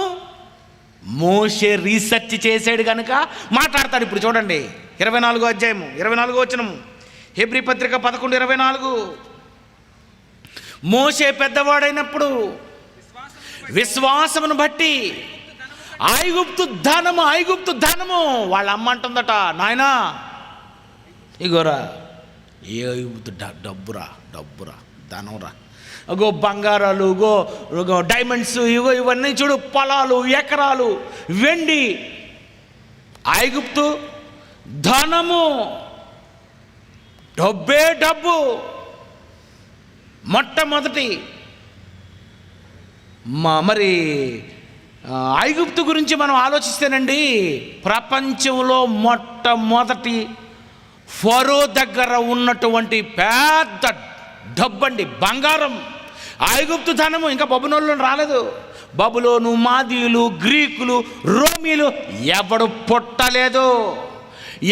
మోషే రీసెర్చ్ చేశాడు కనుక మాట్లాడతాడు. ఇప్పుడు చూడండి 24వ అధ్యాయము 24వ వచనము, హెబ్రీ పత్రిక 11:24. మోషే పెద్దవాడైనప్పుడు విశ్వాసమును బట్టి ఐగుప్తు ధనము వాళ్ళ అమ్మ అంటుందట, నాయనా ఇగోరా, ఏ ఐగుప్తు డబ్బురా ధనంరా, అగో బంగారాలు, గో డైమండ్స్, ఇవన్నీ చూడు, పొలాలు, ఎకరాలు, వెండి. ఐగుప్తు ధనము, డబ్బే డబ్బు. మొట్టమొదటి మరి ఐగుప్తు గురించి మనం ఆలోచిస్తేనండి, ప్రపంచంలో మొట్టమొదటి ఫరో దగ్గర ఉన్నటువంటి పెద్ద డబ్బండి, బంగారం, ఐగుప్తు ధనము. ఇంకా బబులోనులో రాలేదు. బబులోను, మాదీయులు, గ్రీకులు, రోమీలు ఎవడు పుట్టలేదు.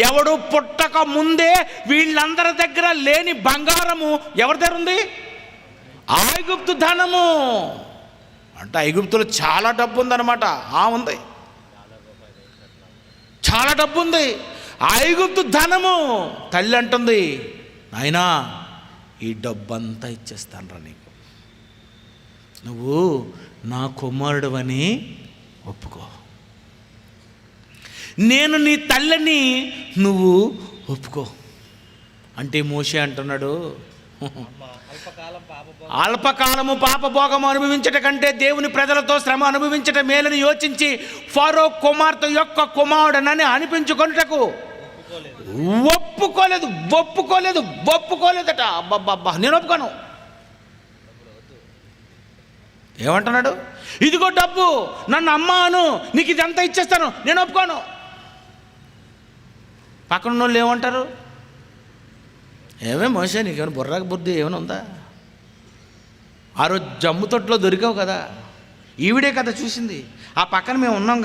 ఎవడు పుట్టక ముందే వీళ్ళందరి దగ్గర లేని బంగారము ఎవరి దగ్గర ఉంది? ఐగుప్తు ధనము. అంటే ఐగుప్తులో చాలా డబ్బు ఉందన్నమాట. ఉంది, చాలా డబ్బు ఉంది. ఐగుప్తు ధనము. తల్లి అంటుంది, నాయనా ఈ డబ్బంతా ఇచ్చేస్తానురా నీకు, నువ్వు నా కుమారుడువని ఒప్పుకో, నేను నీ తల్లిని నువ్వు ఒప్పుకో. అంటే మోషే అంటున్నాడు, అల్పకాలము పాపభోగము అనుభవించట కంటే దేవుని ప్రజలతో శ్రమ అనుభవించట మేలని యోచించి ఫరో కుమార్తె యొక్క కుమారుడనని అనిపించుకొనుటకు ఒప్పుకోలేదట. అబ్బబ్బబ్బా, నేను ఒప్పుకోను. ఏమంటున్నాడు? ఇదిగో డబ్బు, నన్ను అమ్మాను, నీకు ఇదంతా ఇచ్చేస్తాను, నేను ఒప్పుకోను. పక్కన వాళ్ళు ఏమంటారు? ఏమే మోసే, నీకేమైనా బుర్రాకు బుద్ధి ఏమైనా ఉందా? ఆ రోజు జమ్ము తొట్టులో దొరికావు కదా, ఈవిడే కదా చూసింది. ఆ పక్కన మేము ఉన్నాం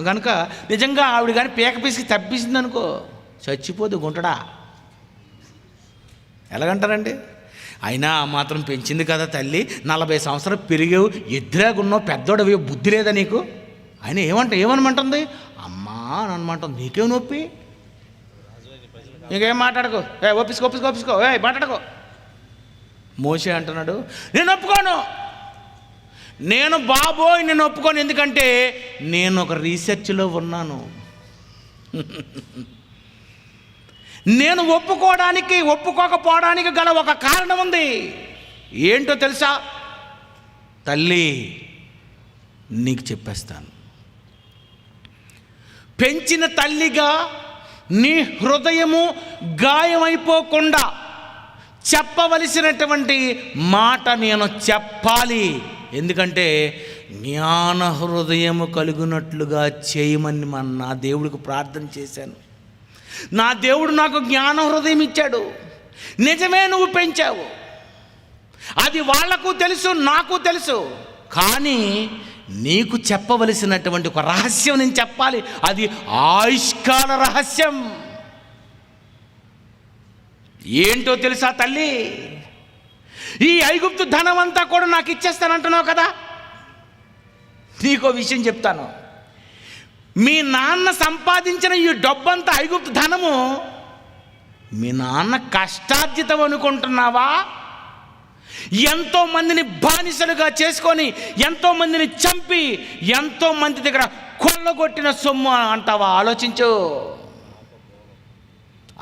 గనుక నిజంగా ఆవిడ కానీ పేక పీసికి తప్పిసింది అనుకో, చచ్చిపోదు గుంటడా. ఎలాగంటారండి? అయినా మాత్రం పెంచింది కదా తల్లి, 40 సంవత్సరాలు పెరిగావు, ఎదురాగున్నావు, పెద్దోడవి, బుద్ధి లేదా నీకు? ఆయన ఏమనమంటుంది? అమ్మా అని అనమంటుంది. నీకేం నొప్పి? ఇంకేం మాట్లాడుకో, ఒప్పించుకో, మాట్లాడుకో. మోషే అంటున్నాడు, నేను ఒప్పుకోను, నేను ఒప్పుకోను. ఎందుకంటే నేను ఒక రీసెర్చ్లో ఉన్నాను. నేను ఒప్పుకోకపోవడానికి గల ఒక కారణం ఉంది. ఏంటో తెలుసా? తల్లి, నీకు చెప్పేస్తాను. పెంచిన తల్లిగా నీ హృదయము గాయమైపోకుండా చెప్పవలసినటువంటి మాట నేను చెప్పాలి. ఎందుకంటే జ్ఞాన హృదయము కలుగునట్లుగా చేయమని నా దేవుడికి ప్రార్థన చేశాను. నా దేవుడు నాకు జ్ఞాన హృదయం ఇచ్చాడు. నిజమే, నువ్వు పెంచావు, అది వాళ్లకు తెలుసు, నాకు తెలుసు. కానీ నీకు చెప్పవలసినటువంటి ఒక రహస్యం నేను చెప్పాలి. అది ఆయుష్కాల రహస్యం. ఏంటో తెలుసా తల్లి? ఈ ఐగుప్తు ధనం అంతా కూడా నాకు ఇచ్చేస్తానంటున్నావు కదా. నీకో విషయం చెప్తాను. మీ నాన్న సంపాదించిన ఈ డబ్బంతా, ఐగుప్తు ధనము, మీ నాన్న కష్టార్జితం అనుకుంటున్నావా? ఎంతో మందిని బానిసలుగా చేసుకొని, ఎంతో మందిని చంపి, ఎంతో మంది దగ్గర కొల్లగొట్టిన సొమ్ము అంటావా? ఆలోచించు.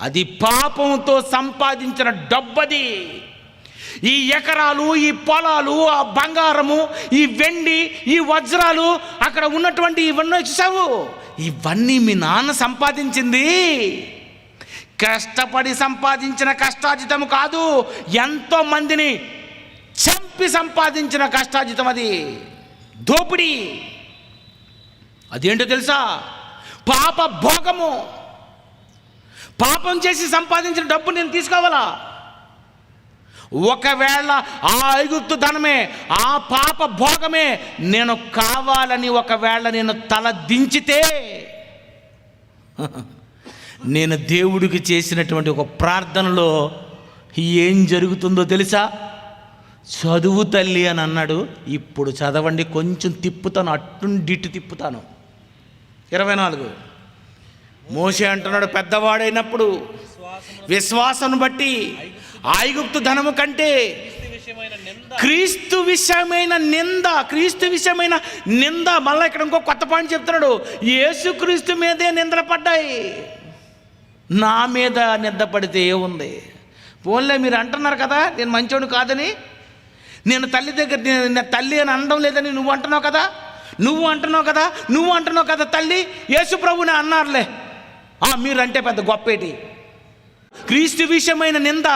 అది పాపంతో సంపాదించిన డబ్బది. ఈ ఎకరాలు, ఈ పొలాలు, ఆ బంగారము, ఈ వెండి, ఈ వజ్రాలు, అక్కడ ఉన్నటువంటి ఇవన్నీ చూసావు, ఇవన్నీ మీ నాన్న సంపాదించింది. కష్టపడి సంపాదించిన కష్టార్జితం కాదు, ఎంతో మందిని చంపి సంపాదించిన కష్టార్జితం. అది దోపిడీ. అదేంటో తెలుసా? పాప భోగము. పాపం చేసి సంపాదించిన డబ్బు నేను తీసుకోవాలా? ఒకవేళ ఆ ఐగుప్తు ధనమే, ఆ పాప భోగమే నేను కావాలని ఒకవేళ నేను తల దించితే, నేను దేవుడికి చేసినటువంటి ఒక ప్రార్థనలో ఏం జరుగుతుందో తెలుసా? చదువు తల్లి అని అన్నాడు. ఇప్పుడు చదవండి, కొంచెం తిప్పుతాను, అట్టుండి ఇటు తిప్పుతాను. 24 మోషే అంటున్నాడు, పెద్దవాడైనప్పుడు విశ్వాసం బట్టి ఐగుప్తు ధనము కంటే క్రీస్తు విషయమైన నింద. మళ్ళీ ఇక్కడ ఇంకో కొత్త పాయింట్ చెప్తున్నాడు. యేసుక్రీస్తు మీదే నిందలు పడ్డాయి. నా మీద నింద పడితే ఏముంది? పోన్లే, మీరు అంటున్నారు కదా నేను మంచోడు కాదని. నేను తల్లి దగ్గర తల్లి అని అనడం లేదని నువ్వు అంటున్నావు కదా. తల్లి యేసు ప్రభుని అన్నారులే, మీరంటే పెద్ద గొప్పేటి. క్రీస్తు విషయమైన నింద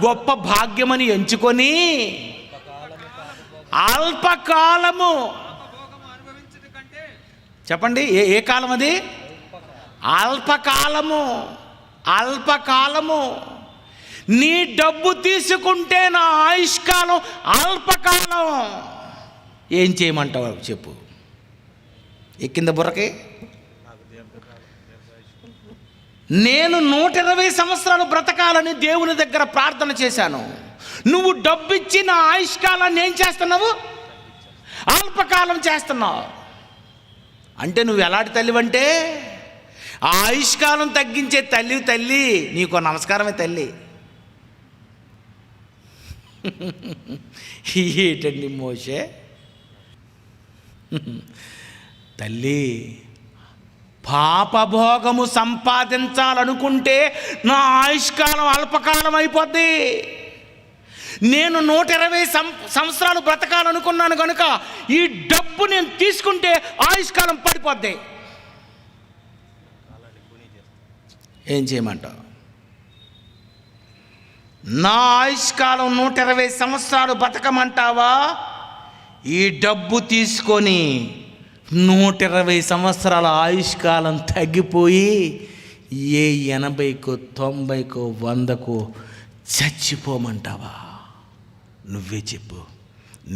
గొప్ప భాగ్యమని ఎంచుకొని అల్పకాలము, చెప్పండి ఏ కాలం అది? అల్పకాలము. నీ డబ్బు తీసుకుంటే నా ఆయుష్కాలం అల్పకాలం. ఏం చేయమంటావు చెప్పు? ఎక్కింద బుర్రకి. నేను 120 సంవత్సరాలు బ్రతకాలని దేవుని దగ్గర ప్రార్థన చేశాను. నువ్వు డబ్బిచ్చి నా ఆయుష్కాలాన్ని ఏం చేస్తున్నావు? అల్పకాలం చేస్తున్నావు. అంటే నువ్వు ఎలాంటి తల్లివంటే, ఆయుష్కాలం తగ్గించే తల్లి. నీకో నమస్కారమే తల్లి. ఏంటండి మోషే? తల్లి, పాపభోగము సంపాదించాలనుకుంటే నా ఆయుష్కాలం అల్పకాలం అయిపోద్ది. నేను 120 సంవత్సరాలు బ్రతకాలనుకున్నాను కనుక ఈ డబ్బు నేను తీసుకుంటే ఆయుష్కాలం పడిపోద్ది. ఏం చేయమంటావు? నా ఆయుష్కాలం 120 సంవత్సరాలు బతకమంటావా? ఈ డబ్బు తీసుకొని 120 సంవత్సరాల ఆయుష్కాలం తగ్గిపోయి 80కో 90కో 100కో చచ్చిపోమంటావా? నువ్వే చెప్పు.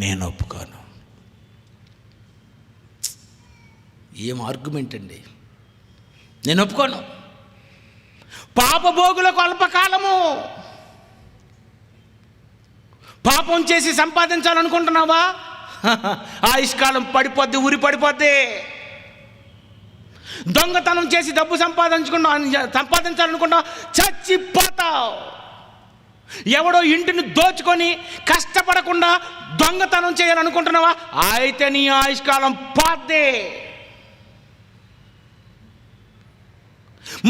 నేను ఒప్పుకోను. ఏం ఆర్గ్యుమెంట్ అండి? నేను ఒప్పుకోను. పాపభోగులకు అల్పకాలము. పాపం చేసి సంపాదించాలనుకుంటున్నావా? ఆయుష్కాలం పడిపోద్ది, ఊరి పడిపోద్ది. దొంగతనం చేసి డబ్బు సంపాదించాలనుకుంటా చచ్చిపోతావు. ఎవడో ఇంటిని దోచుకొని కష్టపడకుండా దొంగతనం చేయాలనుకుంటున్నావా? అయితే నీ ఆయుష్కాలం పోద్ది.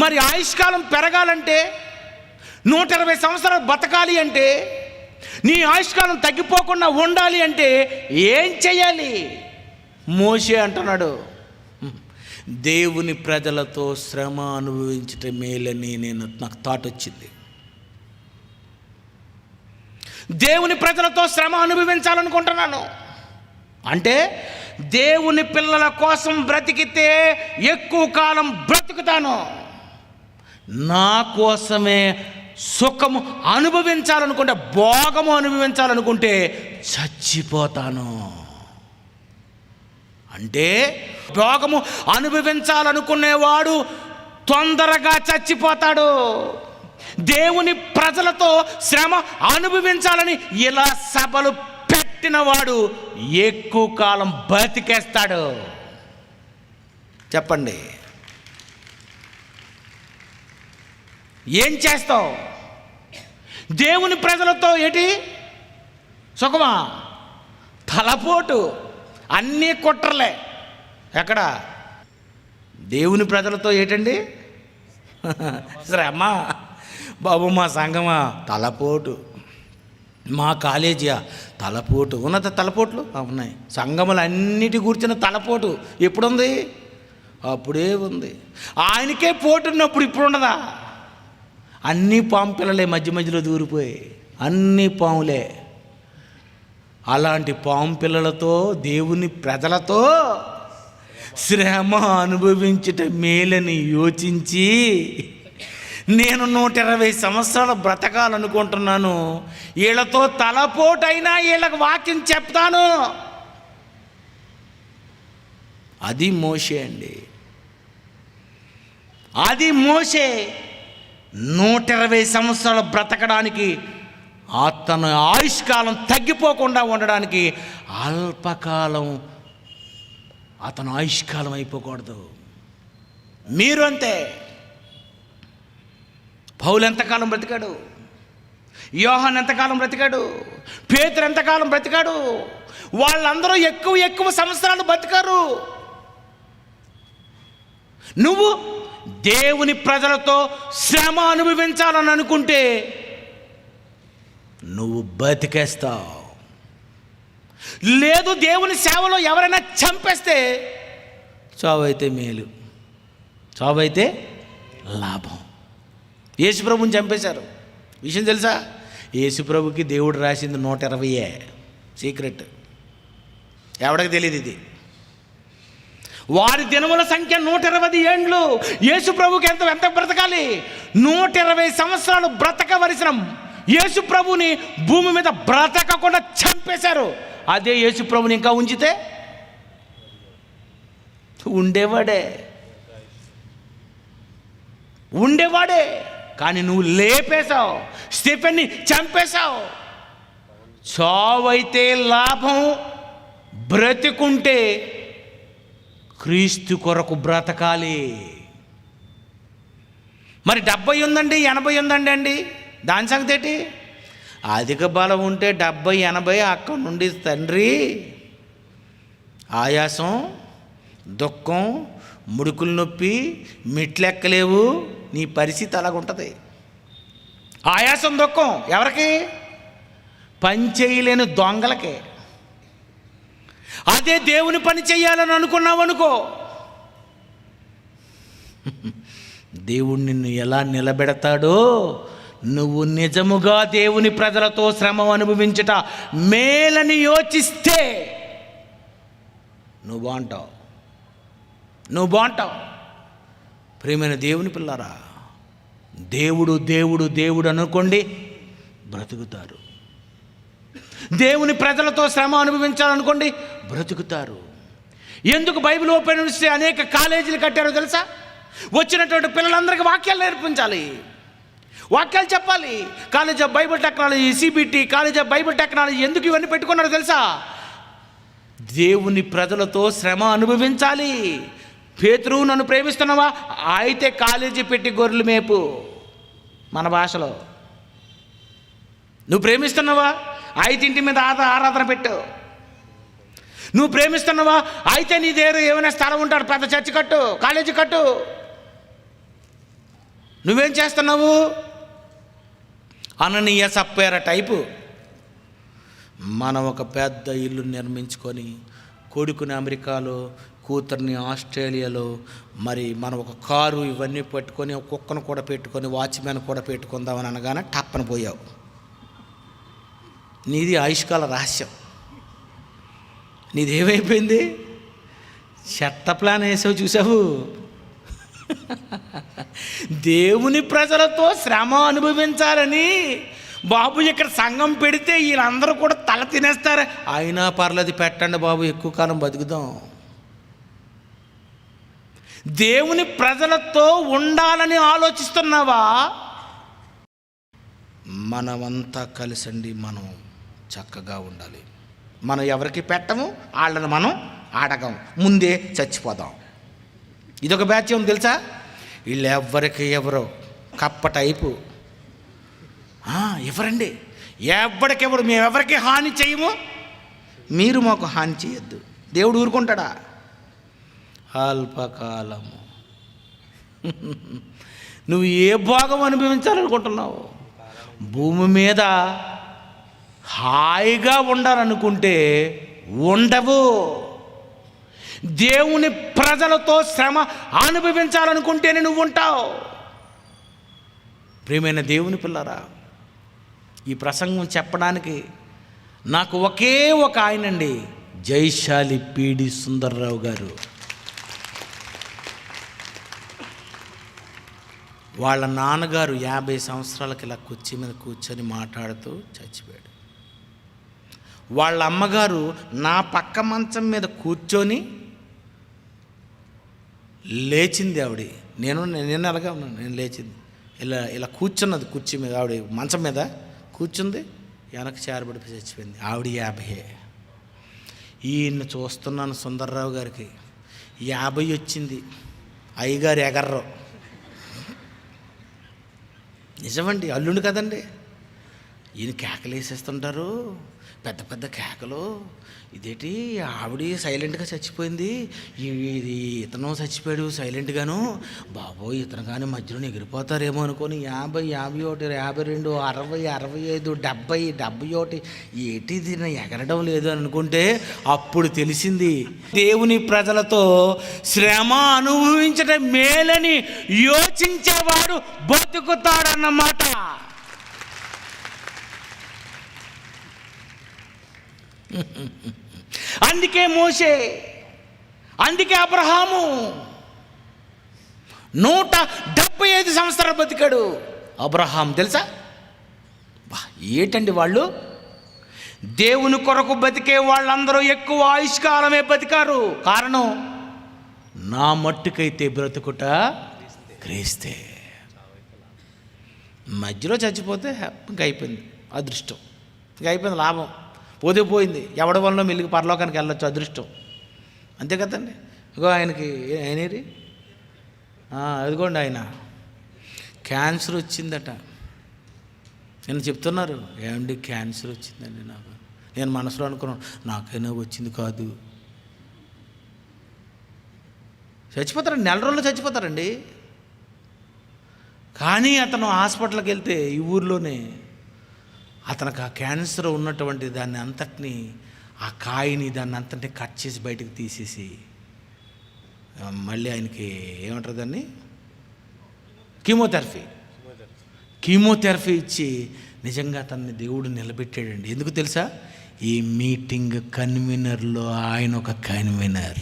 మరి ఆయుష్కాలం పెరగాలంటే 120 సంవత్సరాలు బతకాలి అంటే, నీ ఆయుష్కాలం తగ్గిపోకుండా ఉండాలి అంటే ఏం చెయ్యాలి? మోషే అంటున్నాడు, దేవుని ప్రజలతో శ్రమ అనుభవించటం మేలని నాకు థాట్ వచ్చింది. దేవుని ప్రజలతో శ్రమ అనుభవించాలనుకుంటున్నాను అంటే, దేవుని పిల్లల కోసం బ్రతికితే ఎక్కువ కాలం బ్రతుకుతాను, నా కోసమే సుఖము అనుభవించాలనుకుంటే, భోగము అనుభవించాలనుకుంటే చచ్చిపోతాను. అంటే భోగము అనుభవించాలనుకునేవాడు తొందరగా చచ్చిపోతాడు. దేవుని ప్రజలతో శ్రమ అనుభవించాలని ఇలా సభలు పెట్టినవాడు ఎక్కువ కాలం బతికేస్తాడు. చెప్పండి, ఏం చేస్తావు? దేవుని ప్రజలతో ఏంటి సుఖమా? తలపోటు, అన్నీ కుట్రలే. ఎక్కడ? దేవుని ప్రజలతో ఏంటండి? శ్రమ. బాబు మా సంఘమా తలపోటు, మా కాలేజీయా తలపోటు. ఉన్నత తలపోట్లు ఉన్నాయి. సంఘములన్నిటి కూర్చున్న తలపోటు ఎప్పుడుంది? అప్పుడే ఉంది. ఆయనకే పోటు ఉన్నప్పుడు ఇప్పుడు ఉండదా? అన్నీ పాము పిల్లలే మధ్య మధ్యలో దూరిపోయి, అన్నీ పాములే. అలాంటి పాము పిల్లలతో దేవుని ప్రజలతో శ్రమ అనుభవించుట మేలని యోచించి, నేను 120 సంవత్సరాలు బ్రతకాలనుకుంటున్నాను, వీళ్ళతో తలపోటైనా వీళ్ళకి వాక్యం చెప్తాను. అది మోషే అండి, అది మోషే. 120 సంవత్సరాలు బ్రతకడానికి, అతను ఆయుష్కాలం తగ్గిపోకుండా ఉండడానికి అల్పకాలం, అతను ఆయుష్కాలం అయిపోకూడదు. మీరు అంతే. పౌలు ఎంతకాలం బ్రతికాడు? యోహాన్ ఎంతకాలం బ్రతికాడు? పేతురు ఎంతకాలం బ్రతికాడు? వాళ్ళందరూ ఎక్కువ సంవత్సరాలు బతికారు. నువ్వు దేవుని ప్రజలతో శ్రమ అనుభవించాలని అనుకుంటే నువ్వు బతికేస్తావు. లేదు, దేవుని సేవలో ఎవరైనా చంపేస్తే చావైతే మేలు, చావైతే లాభం. యేసుప్రభుని చంపేశారు. విషయం తెలుసా? యేసుప్రభుకి దేవుడు రాసింది 120 సీక్రెట్. ఎవడికి తెలియదు ఇది. వారి దినముల సంఖ్య 120 ఏండ్లు. యేసుప్రభుకి ఎంత బ్రతకాలి? 120 సంవత్సరాలు బ్రతకవలసిన యేసుప్రభుని భూమి మీద బ్రతకకుండా చంపేశారు. అదే యేసుప్రభుని ఇంకా ఉంచితే ఉండేవాడే. కానీ నువ్వు లేపేశావు, స్టీఫెన్ని చంపేశావు. చావైతే లాభం, బ్రతికుంటే క్రీస్తు కొరకు బ్రతకాలి. మరి 70 ఉందండి, 80 ఉందండి అండి, దాని సంగతి ఏంటి? అధిక బలం ఉంటే 70, 80 అక్కడి నుండి తండ్రి ఆయాసం, దుఃఖం, ముడుకులు నొప్పి, మెట్లెక్కలేవు, నీ పరిస్థితి అలాగుంటుంది. ఆయాసం, దుఃఖం ఎవరికి? పని చేయలేని దొంగలకే. అదే దేవుని పని చేయాలని అనుకున్నావు అనుకో, దేవుడు నిన్ను ఎలా నిలబెడతాడో, నువ్వు నిజముగా దేవుని ప్రజలతో శ్రమ అనుభవించుట మేలని యోచిస్తే నువ్వు బాగుంటావు. ప్రియమైన దేవుని పిల్లారా, దేవుడు అనుకోండి, బ్రతుకుతారు. దేవుని ప్రజలతో శ్రమ అనుభవించాలనుకోండి, బ్రతుకుతారు. ఎందుకు బైబిల్ ఓపెన్ యూనివర్సిటీ అనేక కాలేజీలు కట్టారో తెలుసా? వచ్చినటువంటి పిల్లలందరికీ వాక్యాలు నేర్పించాలి, వాక్యాలు చెప్పాలి. College of Bible technology, CBT, college of Bible technology ఎందుకు ఇవన్నీ పెట్టుకున్నారో తెలుసా? దేవుని ప్రజలతో శ్రమ అనుభవించాలి. పేతురు, నన్ను ప్రేమిస్తున్నావా? అయితే కాలేజీ పెట్టి గొర్రెలు మేపు. మన భాషలో నువ్వు ప్రేమిస్తున్నావా? అయితే ఇంటి మీద ఆరాధన పెట్టు. నువ్వు ప్రేమిస్తున్నావా? అయితే నీ దగ్గర ఏమైనా స్థలం ఉంటాడు, పెద్ద చర్చి కట్టు, కాలేజీ కట్టు. నువ్వేం చేస్తున్నావు? అననీయ సప్పేర టైపు. మనం ఒక పెద్ద ఇల్లు నిర్మించుకొని కొడుకుని అమెరికాలో, కూతుర్ని ఆస్ట్రేలియాలో, మరి మనం ఒక కారు ఇవన్నీ పెట్టుకొని ఒక కుక్కను కూడా పెట్టుకొని వాచ్మెన్ కూడా పెట్టుకుందామని అనగానే టప్పన పోయావు. నీది ఆయుష్కాల రహస్యం. నీది ఏమైపోయింది? చెత్త ప్లాన్ వేసావు, చూసావు. దేవుని ప్రజలతో శ్రమ అనుభవించాలని బాబు ఇక్కడ సంఘం పెడితే వీళ్ళందరూ కూడా తల తినేస్తారు. అయినా పర్లేదు, పెట్టండి బాబు, ఎక్కువ కాలం బతుకుదాం. దేవుని ప్రజలతో ఉండాలని ఆలోచిస్తున్నావా? మనమంతా కలిసండి మనం చక్కగా ఉండాలి. మనం ఎవరికి పెట్టము, వాళ్ళని మనం అడగం, ముందే చచ్చిపోదాం. ఇదొక బ్యాచ్ ఉంది తెలుసా. వీళ్ళు ఎవరో కప్ప టైపు. ఎవరండి, ఎవరికెవరు, మేము ఎవరికి హాని చేయము, మీరు మాకు హాని చేయొద్దు. దేవుడు ఊరుకుంటాడా? అల్పకాలము. నువ్వు ఏ భాగం అనుభవించాలనుకుంటున్నావు? భూమి మీద హాయిగా ఉండాలనుకుంటే ఉండవు. దేవుని ప్రజలతో శ్రమ అనుభవించాలనుకుంటేనే నువ్వు ఉంటావు. ప్రియమైన దేవుని పిల్లరా, ఈ ప్రసంగం చెప్పడానికి నాకు ఒకే ఒక ఆయనండి, జైశాలి పీడి సుందర్రావు గారు. వాళ్ళ నాన్నగారు 50 సంవత్సరాలకి ఇలా కుర్చీ మీద కూర్చొని మాట్లాడుతూ చచ్చిపోయాడు. వాళ్ళ అమ్మగారు నా పక్క మంచం మీద కూర్చొని లేచింది. నేను అలాగే ఉన్నాను. నేను లేచింది, ఇలా కూర్చున్నది కుర్చీ మీద. ఆవిడ మంచం మీద కూర్చుంది, వెనక్కి చేరబడిపోయి చచ్చిపోయింది. ఆవిడ 50. ఈయన చూస్తున్నాను, సుందర్రావు గారికి 50 వచ్చింది. అయ్యగారు ఎగర్రు. నిజమండి, అల్లుండి కదండి. ఈయన కేకలు వేసేస్తుంటారు, పెద్ద పెద్ద కేకలు. ఇదేంటి, ఆవిడ సైలెంట్గా చచ్చిపోయింది, ఇతను చచ్చిపోయాడు సైలెంట్గాను. బాబోయ్, ఇతను కానీ మధ్యలో ఎగిరిపోతారేమో అనుకొని 50, 51, 52, 60, 65, 70, 71, ఏంటి దీన్ని ఎగరడం లేదు అని అనుకుంటే అప్పుడు తెలిసింది, దేవుని ప్రజలతో శ్రమ అనుభవించడం మేలని యోచించేవాడు బతుకుతాడన్నమాట. అందుకే మోషే, అందుకే అబ్రహాము 175 సంవత్సరాలు బతికాడు. అబ్రహాం తెలుసా? ఏంటండి వాళ్ళు, దేవుని కొరకు బతికే వాళ్ళందరూ ఎక్కువ ఆయుష్కాలమే బతికారు. కారణం, నా మట్టుకైతే బ్రతుకుట క్రీస్తే. మధ్యలో చచ్చిపోతే ఇంకా అయిపోయింది, అదృష్టం ఇంకా అయిపోయింది, లాభం పోయింది. ఎవడి వల్ల మెల్లికి పరలోకానికి వెళ్ళొచ్చు, అదృష్టం. అంతే కదండి. ఇగో ఆయనకి అయినది, అదిగోండి, ఆయన క్యాన్సర్ వచ్చిందట. నేను చెప్తున్నారు, ఏమండి క్యాన్సర్ వచ్చిందండి నాకు. నేను మనసులో అనుకున్నాను, నాకైనా వచ్చింది కాదు. చచ్చిపోతారండి, 4 రోజుల్లో చచ్చిపోతారండి. కానీ అతను హాస్పిటల్కి వెళ్తే ఈ ఊర్లోనే అతనికి ఆ క్యాన్సర్ ఉన్నటువంటి దాన్ని అంతటిని, ఆ కాయని దాన్ని అంతటిని కట్ చేసి బయటకు తీసేసి మళ్ళీ ఆయనకి ఏమంటారు దాన్ని, కీమోథెరపీ ఇచ్చి నిజంగా అతన్ని దేవుడు నిలబెట్టాడండి. ఎందుకు తెలుసా? ఈ మీటింగ్ కన్వీనర్లో ఆయన ఒక కన్వీనర్.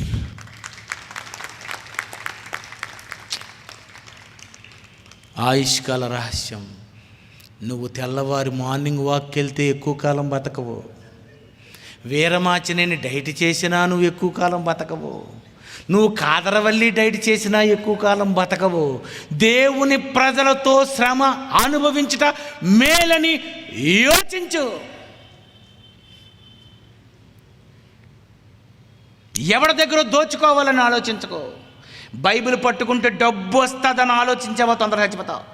ఆయుష్కాల రహస్యం. నువ్వు తెల్లవారి మార్నింగ్ వాక్కి వెళ్తే ఎక్కువ కాలం బతకవు. వీరమాచినేని డైట్ చేసినా నువ్వు ఎక్కువ కాలం బతకవు. నువ్వు కాదరవల్లి డైట్ చేసినా ఎక్కువ కాలం బతకవు. దేవుని ప్రజలతో శ్రమ అనుభవించుట మేలని యోచించు. ఎవరి దగ్గర దోచుకోవాలని ఆలోచించుకో. బైబిల్ పట్టుకుంటే డబ్బు వస్తుందని ఆలోచించావో తొందరగా చచ్చిపోతావు.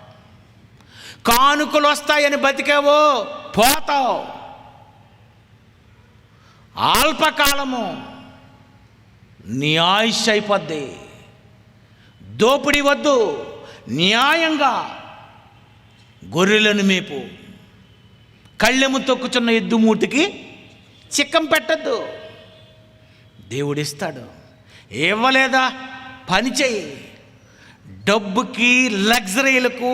కానుకలు వస్తాయని బతికావో పోతావు. అల్పకాలము నీ ఆయుష్ అయిపోద్ది. దోపిడీ వద్దు, న్యాయంగా గొర్రెలను మేపు, కళ్ళెము తొక్కుచున్న ఎద్దు మూటికి చిక్కం పెట్టద్దు. దేవుడిస్తాడు. ఇవ్వలేదా? పని చెయ్యి. డబ్బుకి, లగ్జరీలకు,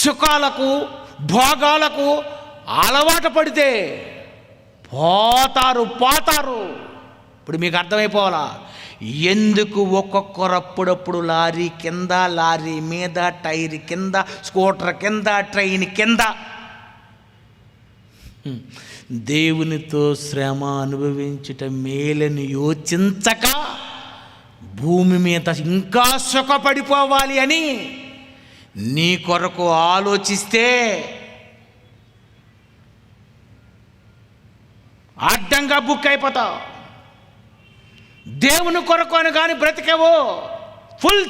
సుఖాలకు, భోగాలకు అలవాటు పడితే పోతారు. ఇప్పుడు మీకు అర్థమైపోవాలా ఎందుకు ఒక్కొక్కరప్పుడప్పుడు లారీ కింద, లారీ మీద, టైర్ కింద, స్కూటర్ కింద, ట్రైన్ కింద. దేవునితో శ్రమ అనుభవించుట మేలని యోచించక భూమి మీద ఇంకా సుఖపడిపోవాలి అని నీ కొరకు ఆలోచిస్తే అడ్డంగా బుక్ అయిపోతావు. దేవుని కొరకు అని కానీ బ్రతికేవో ఫుల్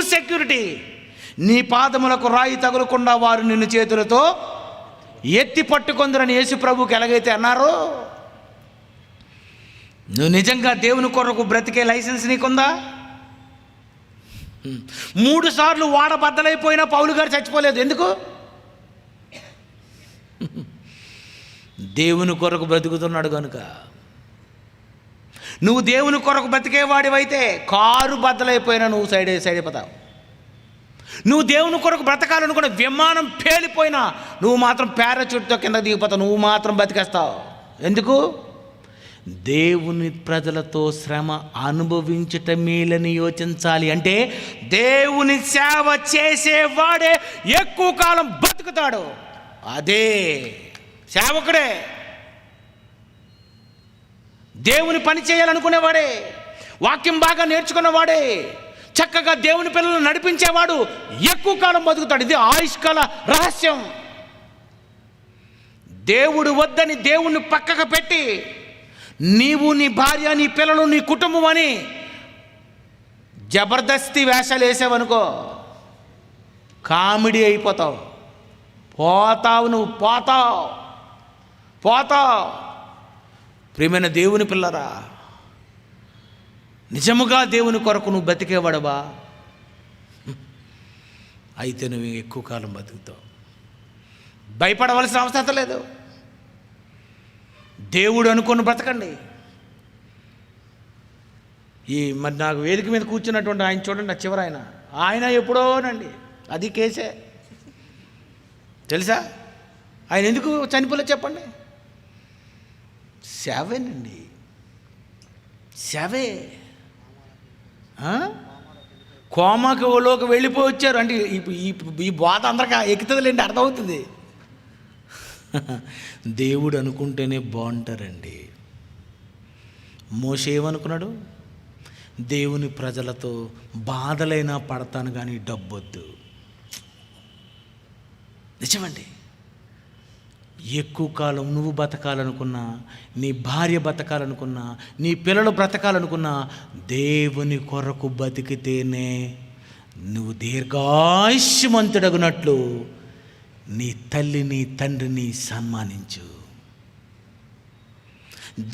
సెక్యూరిటీ. నీ పాదములకు రాయి తగులకుండా వారు నిన్ను చేతులతో ఎత్తి పట్టుకొందరని యేసు ప్రభువుకి ఎలాగైతే అన్నారో, నువ్వు నిజంగా దేవుని కొరకు బ్రతికే లైసెన్స్ నీకుందా? 3 సార్లు వాడ బద్దలైపోయినా పౌలు గారు చచ్చిపోలేదు. ఎందుకు? దేవుని కొరకు బ్రతుకుతున్నాడు కనుక. నువ్వు దేవుని కొరకు బ్రతికేవాడివైతే కారు బద్దలైపోయినా నువ్వు సైడ్ అయిపోతావు. నువ్వు దేవుని కొరకు బ్రతకాలనుకున్న విమానం పేలిపోయినా నువ్వు మాత్రం పారాచూట్తో కింద దిగిపోతావు. నువ్వు మాత్రం బతికేస్తావు. ఎందుకు? దేవుని ప్రజలతో శ్రమ అనుభవించుట మేలని యోచించాలి. అంటే దేవుని సేవ చేసేవాడే ఎక్కువ కాలం బతుకుతాడు. అదే సేవకుడే. దేవుని పని చేయాలనుకునేవాడే, వాక్యం బాగా నేర్చుకున్నవాడే, చక్కగా దేవుని పిల్లలను నడిపించేవాడు ఎక్కువ కాలం బతుకుతాడు. ఇది ఆయుష్కాల రహస్యం. దేవుడు వద్దని దేవుణ్ణి పక్కకు పెట్టి నీవు, నీ భార్య, నీ పిల్లలు, నీ కుటుంబం అని జబర్దస్తి వేషాలు వేసావనుకో కామెడీ అయిపోతావు. నువ్వు పోతావు. ప్రియమైన దేవుని పిల్లరా, నిజముగా దేవుని కొరకు నువ్వు బతికేవాడవా? అయితే నువ్వు ఎక్కువ కాలం బతుకుతావు. భయపడవలసిన అవసరం లేదు. దేవుడు అనుకుని బ్రతకండి. మరి నాకు వేదిక మీద కూర్చున్నటువంటి ఆయన చూడండి, చివరి ఆయన ఎప్పుడోనండి, అది కేసే తెలుసా? ఆయన ఎందుకు చనిపోలేదు చెప్పండి? సేవేనండి, సేవే. కోమాలోకి వెళ్ళిపోయి వచ్చారు అంటే ఈ బాధ అందరికీ ఎక్కుతుందిలేండి, అర్థమవుతుంది. దేవుడు అనుకుంటేనే బాగుంటారండి. మోషే ఏమనుకున్నాడు? దేవుని ప్రజలతో బాధలైనా పడతాను కానీ డబ్బొద్దు. నిజమండి. ఎక్కువ కాలం నువ్వు బతకాలనుకున్నా, నీ భార్య బతకాలనుకున్నా, నీ పిల్లలు బ్రతకాలనుకున్నా దేవుని కొరకు బతికితేనే నువ్వు దీర్ఘాయుష్మంతుడగునట్లు నీ తల్లి, నీ తండ్రిని సన్మానించు.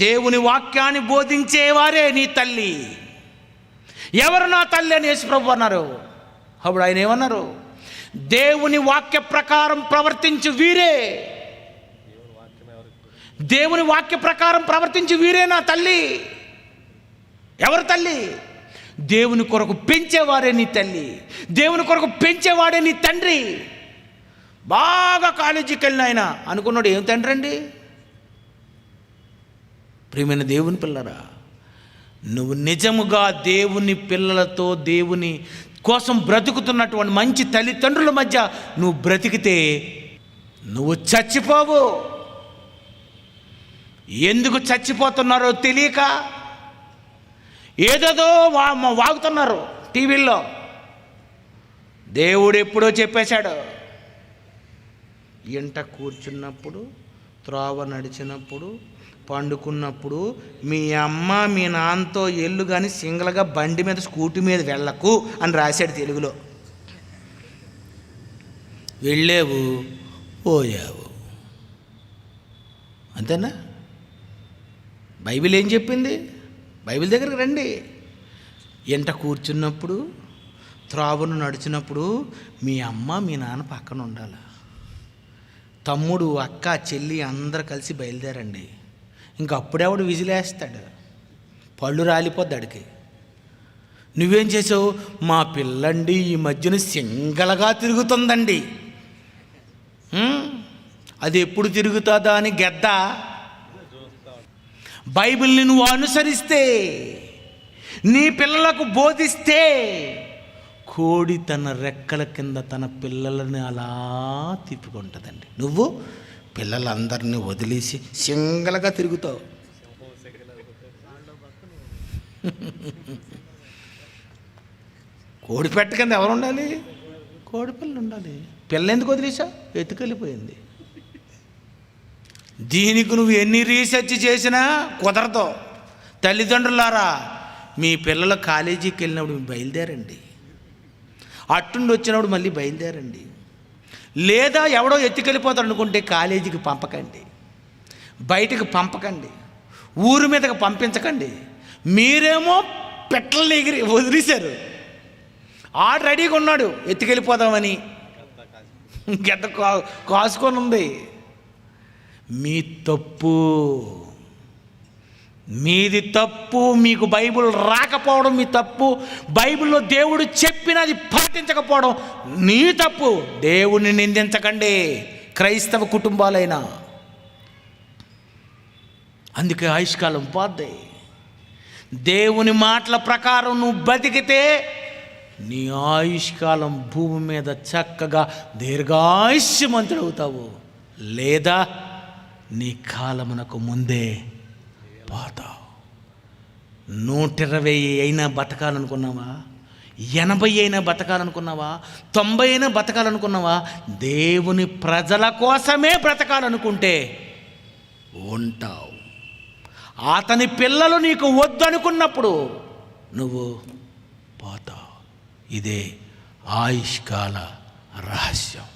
దేవుని వాక్యాన్ని బోధించేవారే నీ తల్లి. ఎవరు నా తల్లి అని యేసుప్రభు అన్నారు. అప్పుడు ఆయన ఏమన్నారు? దేవుని వాక్య ప్రకారం ప్రవర్తించు వీరే. దేవుని వాక్య ప్రకారం ప్రవర్తించి వీరే నా తల్లి. ఎవరు తల్లి? దేవుని కొరకు పెంచేవారే నీ తల్లి. దేవుని కొరకు పెంచేవాడే నీ తండ్రి. బాగా కాలేజీకి వెళ్ళిన ఆయన అనుకున్నాడు, ఏం తండ్రి అండి? ప్రియమైన దేవుని పిల్లరా, నువ్వు నిజముగా దేవుని పిల్లలతో దేవుని కోసం బ్రతుకుతున్నటువంటి మంచి తల్లిదండ్రుల మధ్య నువ్వు బ్రతికితే నువ్వు చచ్చిపోవు. ఎందుకు చచ్చిపోతున్నారో తెలియక ఏదేదో వాగుతున్నారు టీవీల్లో. దేవుడు ఎప్పుడో చెప్పేశాడు, ఇంట కూర్చున్నప్పుడు, త్రోవ నడిచినప్పుడు, పండుకున్నప్పుడు మీ అమ్మ మీ నాన్నతో ఎల్లు కానీ సింగల్గా బండి మీద స్కూటీ మీద వెళ్ళకు అని రాశాడు తెలుగులో. వెళ్ళావు, పోయావు, అంతేనా? బైబిల్ ఏం చెప్పింది? బైబిల్ దగ్గరికి రండి. ఎంట కూర్చున్నప్పుడు, త్రోవను నడిచినప్పుడు మీ అమ్మ మీ నాన్న పక్కన ఉండాలి. తమ్ముడు, అక్క, చెల్లి అందరు కలిసి బయలుదేరండి. ఇంక అప్పుడెవడు విజిలేస్తాడు, పళ్ళు రాలిపోద్దాడికి. నువ్వేం చేసావు? మా పిల్లండి ఈ మధ్యన సింగల్గా తిరుగుతుందండి. అది ఎప్పుడు తిరుగుతుందా అని గెద్ద. బైబిల్ని నువ్వు అనుసరిస్తే, నీ పిల్లలకు బోధిస్తే, కోడి తన రెక్కల కింద తన పిల్లలని అలా తిప్పుకుంటుందండి. నువ్వు పిల్లలందరినీ వదిలేసి సింగల్గా తిరుగుతావు. కోడి పెట్ట కింద ఎవరు ఉండాలి? కోడి పిల్ల ఉండాలి. పిల్ల ఎందుకు వదిలేసా? ఎత్తుకెళ్ళిపోయింది. దీనికి నువ్వు ఎన్ని రీసెర్చ్ చేసినా కుదరదు. తల్లిదండ్రులారా, మీ పిల్లలు కాలేజీకి వెళ్ళినప్పుడు బయలుదేరండి, అట్టుండి వచ్చినప్పుడు మళ్ళీ బయలుదేరండి. లేదా ఎవడో ఎత్తుకెళ్ళిపోతాడు అనుకుంటే కాలేజీకి పంపకండి, బయటకు పంపకండి, ఊరి మీదకి పంపించకండి. మీరేమో పెట్టలని ఎగిరి వదిలేశారు. ఆడు రెడీగా ఉన్నాడు ఎత్తుకెళ్ళిపోదామని, గడ్డ కాసుకొని ఉంది. మీ తప్పు, మీది తప్పు. మీకు బైబిల్ రాకపోవడం మీ తప్పు. బైబిల్లో దేవుడు చెప్పినది పాటించకపోవడం నీ తప్పు. దేవుణ్ణి నిందించకండి, క్రైస్తవ కుటుంబాలైనా. అందుకే ఆయుష్కాలం పోద్ది. దేవుని మాటల ప్రకారం నువ్వు బతికితే నీ ఆయుష్కాలం భూమి మీద చక్కగా దీర్ఘాయుష్యమంతుడవుతావు. లేదా నీ కాలమునకు ముందే పోతావు. 120 అయినా బతకాలనుకున్నావా? 80 అయినా బతకాలనుకున్నావా? 90 అయినా బతకాలనుకున్నావా? దేవుని ప్రజల కోసమే బ్రతకాలనుకుంటే ఉంటావు. అతని పిల్లలు నీకు వద్దనుకున్నప్పుడు నువ్వు పోతావు. ఇదే ఆయుష్కాల రహస్యం.